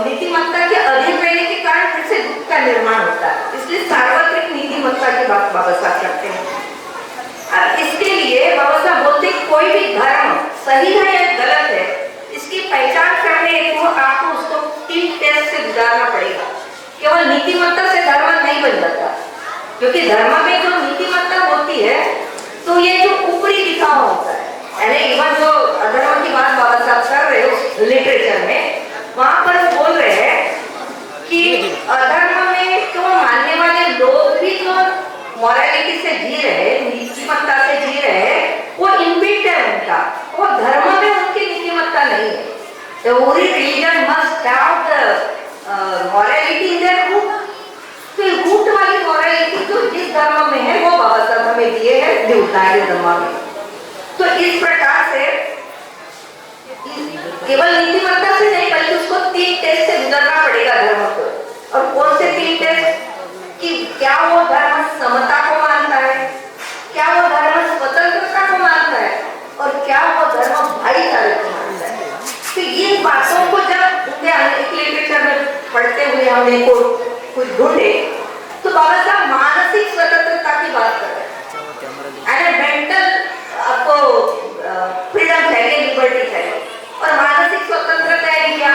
नीतिमत्ता के अधीन रहने के कारण फिर से दुख का निर्माण होता है। इसलिए सार्वत्रिक नीतिमत्ता की बात बाबा साहब करते हैं। अब इसके लिए बाबा साहब बोलते हैं कोई भी धर्म सही है या गलत है, इसकी पहचान करने को आपको उसको 3 टेस्ट से गुजारना पड़ेगा। केवल नीतिमत्ता से धर्म नहीं बन जाता, क्योंकि धर्म में जो नीतिमत्ता होती है तो ये जो ऊपरी दिखावा होता है, यानी इवन जो अधर्म की बात बाबा साहब कर रहे हो लिटरेचर में, वहां पर बोल रहे हैं कि अधर्म में तो मानने वाले लोग भी जो मॉरलिटी से जी रहे, नीतिमत्ता every religion must have the morality in their root. तो ये रूट वाली morality जो जिस धर्म में है वो बाबा साहब हमें दिए हैं देवताएं धर्म में। तो इस प्रकार से केवल नीतिमत्ता से नहीं बल्कि उसको 3 टेस्ट से गुजरना पड़ेगा धर्म को। और कौन से 3 टेस्ट? कि क्या वो धर्म समता को मानता है, क्या वो धर्म स्वतंत्रता को मानता है, और क्या वो धर्म भाईचारे को मानता है। तो इन बातों को जब उनके लिटरेचर में पढ़ते हुए हमने कुछ ढूंढे तो बाबा साहब मानसिक स्वतंत्रता की बात कर रहे हैं। मेंटल आपको फ्रीडम चाहिए, लिबर्टी चाहिए, और मानसिक स्वतंत्रता है क्या?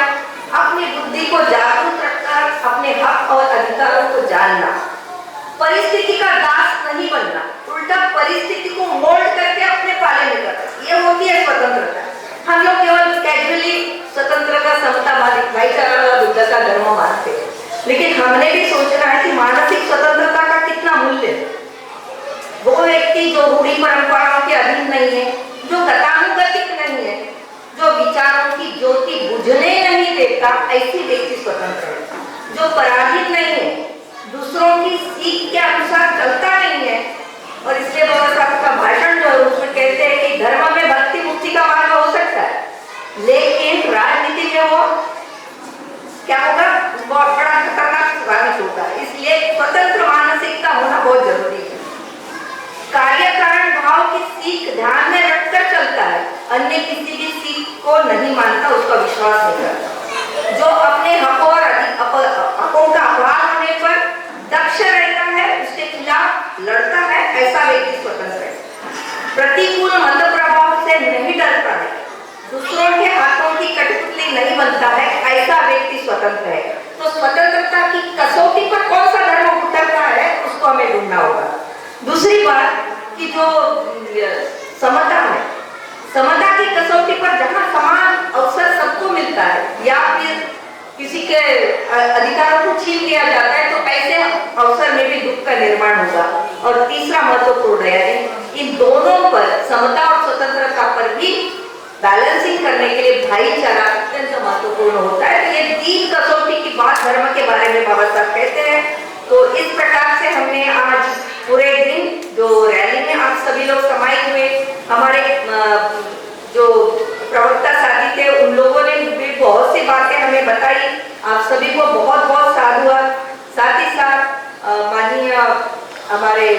अपनी बुद्धि को जागरूक रखकर अपने हक और अधिकारों को जानना, परिस्थिति का दास नहीं बनना, उल्टा परिस्थिति को मोल्ड करके अपने पाले में करना, ये होती है स्वतंत्रता। हम लोग केवल कैजुअली स्वतंत्रता, समता, भाईचारा वाला बुद्ध का धर्म मानते हैं, लेकिन हमने भी सोचना है कि मानसिक स्वतंत्रता का कितना मूल्य है। वो व्यक्ति जो रूढ़ी परंपराओं के अधीन नहीं है, जो गतानुगतिक नहीं है, जो विचारों की ज्योति बुझने नहीं देता, ऐसी व्यक्ति स्वतंत्र है। जो पराजित नहीं है, दूसरों की सीख के अनुसार चलता नहीं है। और इसलिए बाबा साहब का भाषण जो है उसमें कहते हैं कि धर्म में भक्ति मुक्ति का मार्ग हो सकता है, लेकिन राजनीति में वो क्या होगा, बहुत बड़ा खतरनाक साबित होता है। इसलिए स्वतंत्र मानसिकता होना बहुत जरूरी है। कार्य कारण भाव की सीख ध्यान में रखकर चलता है, अन्य किसी भी सीख को नहीं मानता, उसका विश्वास नहीं करता। जो अपने हकों और हकों का अपराध होने पर दक्ष रहता है, उसके खिलाफ लड़ता है, ऐसा व्यक्ति स्वतंत्र है। प्रतिकूल मत प्रभाव से नहीं डरता है, दूसरों के हाथों की कठपुतली नहीं बनता है, ऐसा व्यक्ति स्वतंत्र है। तो स्वतंत्रता की कसौटी पर कौन सा धर्म उतरता है उसको हमें ढूंढना होगा। दूसरी बात कि जो समता है, समता की कसौटी पर जहाँ समान अवसर सबको मिलता है या फिर किसी के अधिकारों को छीन लिया जाता है, तो ऐसे अवसर में भी दुख का निर्माण होगा। और तीसरा महत्वपूर्ण है, इन दोनों पर, समता और स्वतंत्रता पर भी बैलेंसिंग करने के लिए भाईचारा अत्यंत महत्वपूर्ण होता है। तो ये 3 कसौटी की बात धर्म के बारे में बाबा साहब कहते हैं। तो इस प्रकार से हमने आज पूरे दिन जो रैली में आप सभी लोग समाहित हुए, हमारे जो प्रवक्ता साथी थे उन लोगों ने भी बहुत सी बातें हमें बताई। आप सभी को बहुत बहुत साधुवाद। साथ ही साथ माननीय हमारे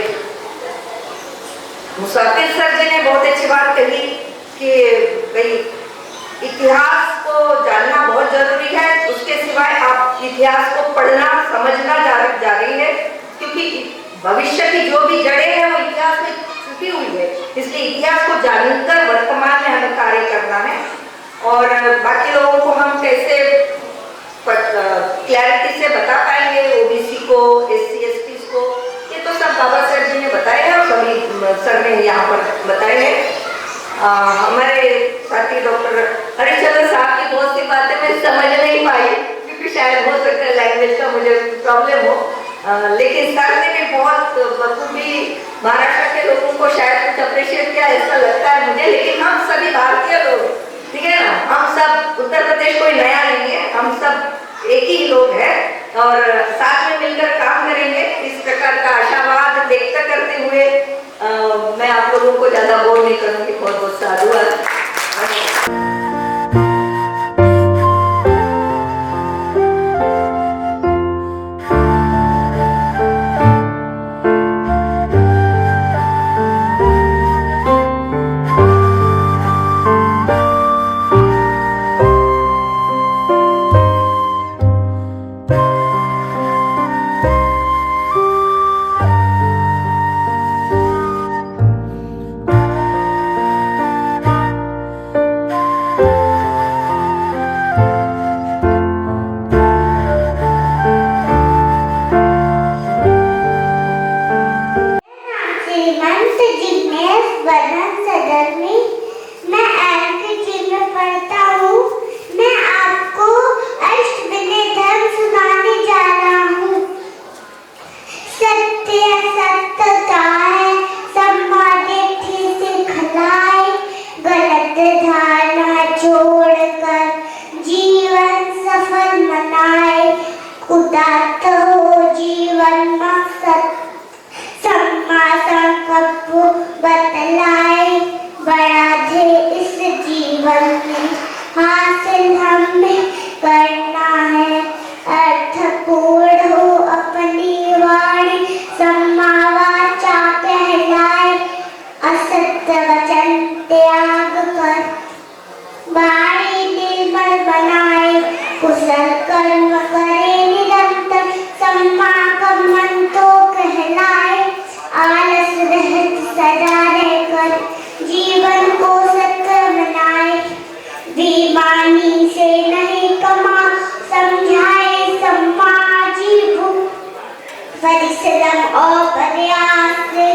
मुसाफिर सर जी ने बहुत अच्छी बात कही कि भाई इतिहास को जानना बहुत जरूरी है, उसके सिवाय आप इतिहास को पढ़ना समझना जारी है, क्योंकि भविष्य की जो भी जड़ें हैं वो इतिहास में छुपी हुई है। इसलिए इतिहास को जानकर वर्तमान में हमें कार्य करना है। और बाकी लोगों को हम कैसे क्लैरिटी से बता पाएंगे, ओबीसी को, एससी एसटी को, ये तो सब बाबा सर जी ने बताए हैं और सभी सर ने यहाँ पर बताए हैं। हमारे साथी डॉक्टर हरिचंद्र साहब की बहुत सी बातें मैं समझ नहीं पाई, क्योंकि शायद हो सकता है लैंग्वेज का मुझे प्रॉब्लम हो, लेकिन सर ने भी बहुत बखूबी महाराष्ट्र के लोगों को शायद कुछ अप्रिशिएट किया, ऐसा लगता है मुझे। लेकिन हम सभी भारतीय लोग, ठीक है ना, हम सब, उत्तर प्रदेश कोई नया नहीं है, हम सब एक ही लोग हैं और साथ में मिलकर काम करेंगे। इस प्रकार का आशावाद व्यक्त करते हुए मैं आप लोगों को ज्यादा बोर नहीं करूंगी। बहुत बहुत साधुवाद। कुशल कर्म करे निरंतर सम्मा कर्मण तो कहलाए आलस रहित सदा रहकर जीवन को सत्य बनाए बेईमानी से नहीं कमा समझाए समाजी भूख परिश्रम और प्रयास से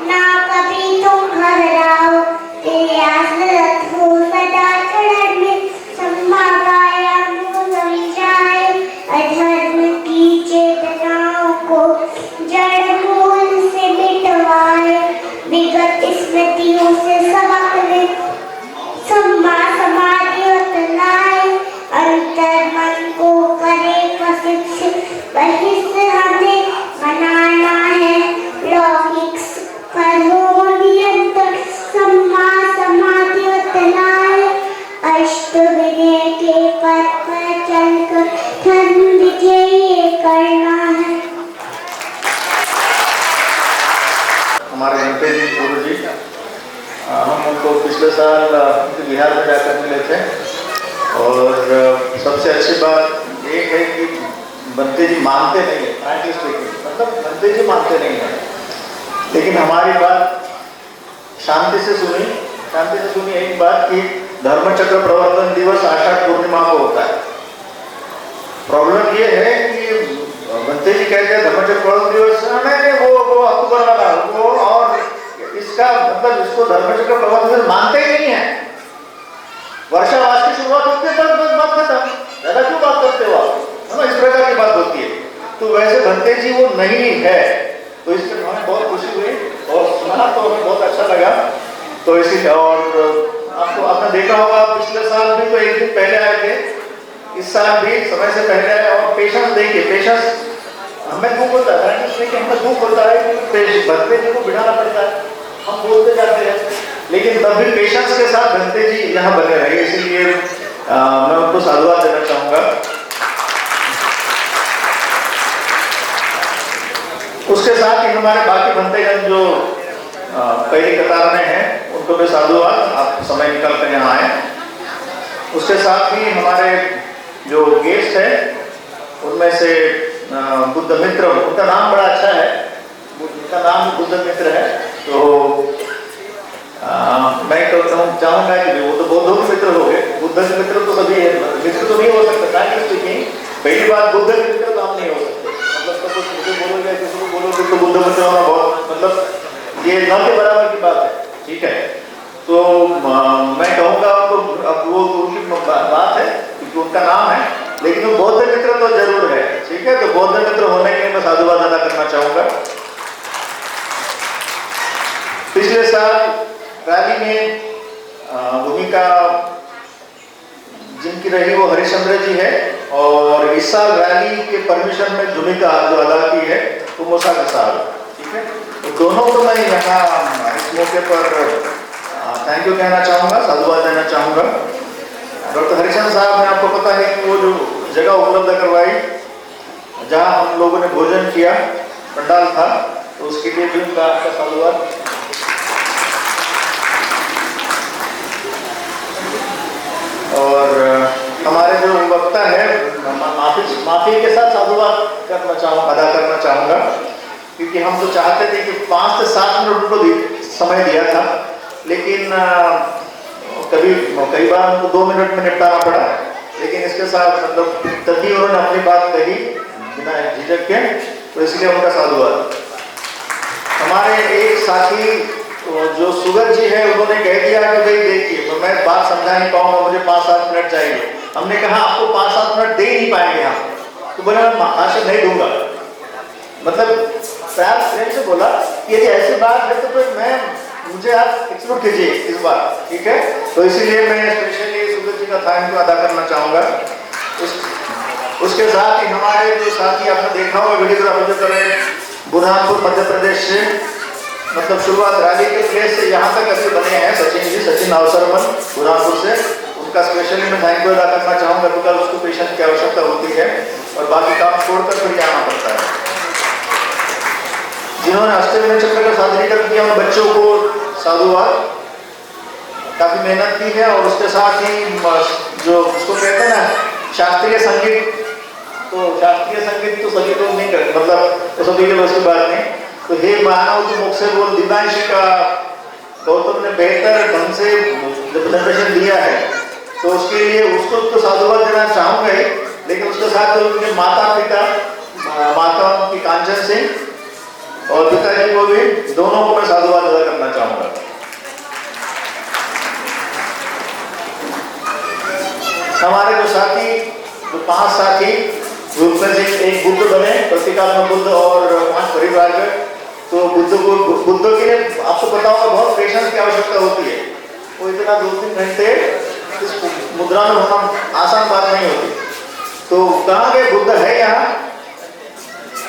ना कभी तुम घबराओ प्रयास रत हो सदा चरण में सम्मा व्यायाम को समझाए अधर्म की चेतनाओं को जड़ मूल से मिटवाए विगत स्मृतियों से सबक ले सम्मा समाधि लाए अंतर मन को करे प्रशिक्षित वही से हमें बनाना है लौकिक पर हो नियंत्रण सम्मा समाधि लाए अष्ट विनय के पथ पर चलकर धन विजय करना है। हमारे एमपी जी गुरु जी हम उनको पिछले साल बिहार में जाकर मिले थे और सबसे अच्छी बात ये है कि बनते जी मानते नहीं है फ्रैंकली स्पीकिंग, मतलब बनते जी मानते नहीं है, लेकिन हमारी बात शांति से सुनी एक बात कि धर्मचक्र प्रवर्तन दिवस आषाढ़ पूर्णिमा को होता है। प्रॉब्लम ये है कि बनते जी कहते हैं धर्मचक्र प्रवर्तन दिवस नहीं वो अक्टूबर वाला वो, और इसका मतलब इसको धर्मचक्र प्रवर्तन दिवस मानते ही नहीं है। वर्षावास की शुरुआत होती है तब बात खत्म, ज्यादा क्यों बात करते हो आप, है ना, इस प्रकार की बात होती है। तो वैसे बनते जी वो नहीं है, तो इससे हमें बहुत खुशी हुई और सुना तो हमें बहुत अच्छा लगा। तो इसी और आपको आपने देखा होगा पिछले साल भी तो एक दिन पहले आए थे, इस साल भी समय से पहले आए। और पेशेंस देखिए, पेशेंस हमें दुख होता है, हमें दुख होता है कि बनते जी को बिठाना पड़ता है, हम बोलते जाते हैं, लेकिन तब भी पेशेंस के साथ बनते जी यहाँ बने रहे, इसीलिए मैं उनको साधुवाद देना चाहूँगा। उसके साथ ही हमारे बाकी बनतेगण जो पहली कतार में हैं उनको भी साधुवाद, आप समय निकाल कर यहाँ आए। उसके साथ ही हमारे जो गेस्ट हैं उनमें से बुद्ध मित्र, उनका नाम बड़ा अच्छा है, उनका नाम बुद्ध मित्र है, तो मैं तो चाहूँगा कि वो तो बौद्धों के मित्र हो गए, बुद्ध के मित्र तो सभी है, मित्र तो नहीं हो सकता स्पीकिंग। पहली बात बुद्ध के मित्र तो हम नहीं हो सकते, मतलब तो कुछ मुझे बोलोगे किसी को बोलोगे तो बुद्ध मित्र होना बहुत मतलब ये न के बराबर की बात है, ठीक है। तो मैं कहूँगा तो अब वो उनकी बात है क्योंकि उनका नाम है, लेकिन वो बौद्ध मित्र तो जरूर है, ठीक है। तो बौद्ध मित्र होने के लिए मैं साधुवाद अदा करना चाहूँगा। पिछले साल रैली में भूमिका जिनकी रही वो हरिश्चंद्र जी है, और इस साल रैली के परमिशन में भूमिका जो अदा की है वो मोसाका साहब, ठीक है। तो दोनों को मैं यहाँ इस मौके पर थैंक यू कहना चाहूँगा, साधुवाद देना चाहूँगा। डॉक्टर हरिचंद्र साहब ने, आपको पता है कि वो जो जगह उपलब्ध करवाई जहाँ हम लोगों ने भोजन किया, पंडाल था, तो उसके लिए भी उनका आपका साधुवाद। और हमारे जो वक्ता है माफी के साथ साधुवाद अदा करना चाहूँगा, क्योंकि हम तो चाहते थे कि 5 से 7 मिनट उनको समय दिया था, लेकिन कई बार उनको 2 मिनट में निपटाना पड़ा, लेकिन इसके साथ मतलब तभी उन्होंने अपनी बात कही बिना झिझक के, तो इसलिए उनका साधुवाद। हमारे एक साथी जो सुगत जी है, उन्होंने कह दिया कि भाई देखिए तो मैं बात समझा नहीं पाऊंगा, मुझे 5-7 मिनट चाहिए। हमने कहा आपको 5-7 मिनट दे नहीं पाएंगे हम, तो बोला मैं भाषण नहीं दूंगा, मतलब प्यार प्रेम से बोला कि यदि ऐसी बात है तो फिर मुझे आप एक्सक्लूड कीजिए इस बार, ठीक है। तो इसीलिए मैं स्पेशली सुगत जी का थैंक यू अदा करना चाहूँगा। उसके साथ ही हमारे जो साथी आपने देखा होगा वीडियोग्राफी जो कर रहे हैं बुरहानपुर मध्य प्रदेश से, मतलब शुरुआत रैली के प्लेस से यहाँ तक ऐसे बने हैं सचिन अवसरमन बुरहानपुर से, उनका स्पेशली मैं थैंक यू अदा करना चाहूँगा, बिकॉज उसको पेशेंट की आवश्यकता होती है और बाकी काम छोड़कर फिर आना पड़ता है। जिन्होंने अष्टविनायक चक्र का सादरीकरण किया उन बच्चों को साधुवाद, काफी मेहनत की है। और उसके साथ ही जो उसको कहते हैं ना शास्त्रीय संगीत तो सभी लोग नहीं करते, मतलब तो सभी के बस की बात नहीं। तो हे मानव जो मुख से बोल दिव्यांश का गौतम ने बेहतर ढंग से प्रेजेंटेशन दिया है, तो उसके लिए उसको तो साधुवाद देना चाहूंगा ही, लेकिन उसके साथ उनके माता पिता, माता उनकी कांचन सिंह और पिताजी को भी, दोनों को मैं साधुवाद अदा करना चाहूंगा। हमारे जो साथी, जो 5 साथी ग्रुप में से एक बुद्ध बने, प्रतीकात्मक बुद्ध और 5 परिवारक। तो बुद्ध के लिए आपको पता होगा बहुत पेशेंस की आवश्यकता होती है। वो इतना 2-3 घंटे इस मुद्रा में होना आसान बात नहीं होती। तो कहाँ के बुद्ध है यहाँ,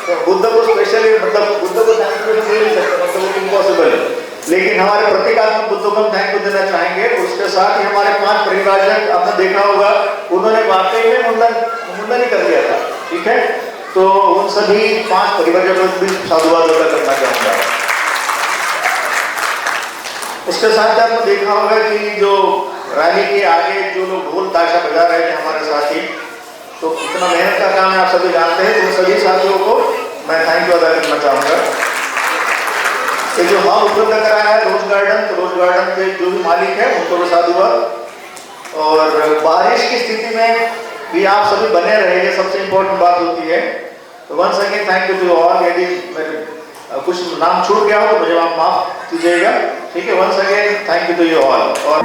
तो बुद्ध को स्पेशली, मतलब बुद्ध को थैंक यू दे नहीं सकते, मतलब वो इम्पॉसिबल है, लेकिन हमारे प्रतीकात्मक बुद्ध को हम थैंक यू देना चाहेंगे। उसके साथ ही हमारे 5 परिवारजन, आपने देखा होगा उन्होंने वाकई में मुंडन ही कर दिया था, ठीक है। तो उन सभी 5 परिवारजनों को भी साधुवाद अदा करना चाहूंगा। उसके साथ आपने देखा होगा कि जो रैली के आगे जो लोग ढोल ताशा बजा रहे थे हमारे साथी, तो इतना मेहनत का काम है, आप सभी जानते हैं। तो सभी साथियों को मैं थैंक यू अदा करना चाहूंगा। ये जो हॉल उपलब्ध कराया है रोज गार्डन, तो रोज गार्डन के जो भी मालिक है उनको भी साधुवाद। और बारिश की स्थिति में भी आप सभी बने रहे, ये सबसे इम्पोर्टेंट बात होती है। तो once again thank you to all. यदि कुछ नाम छूट गया हो तो मुझे आप माफ कीजिएगा, ठीक है। Once again thank you to you all. और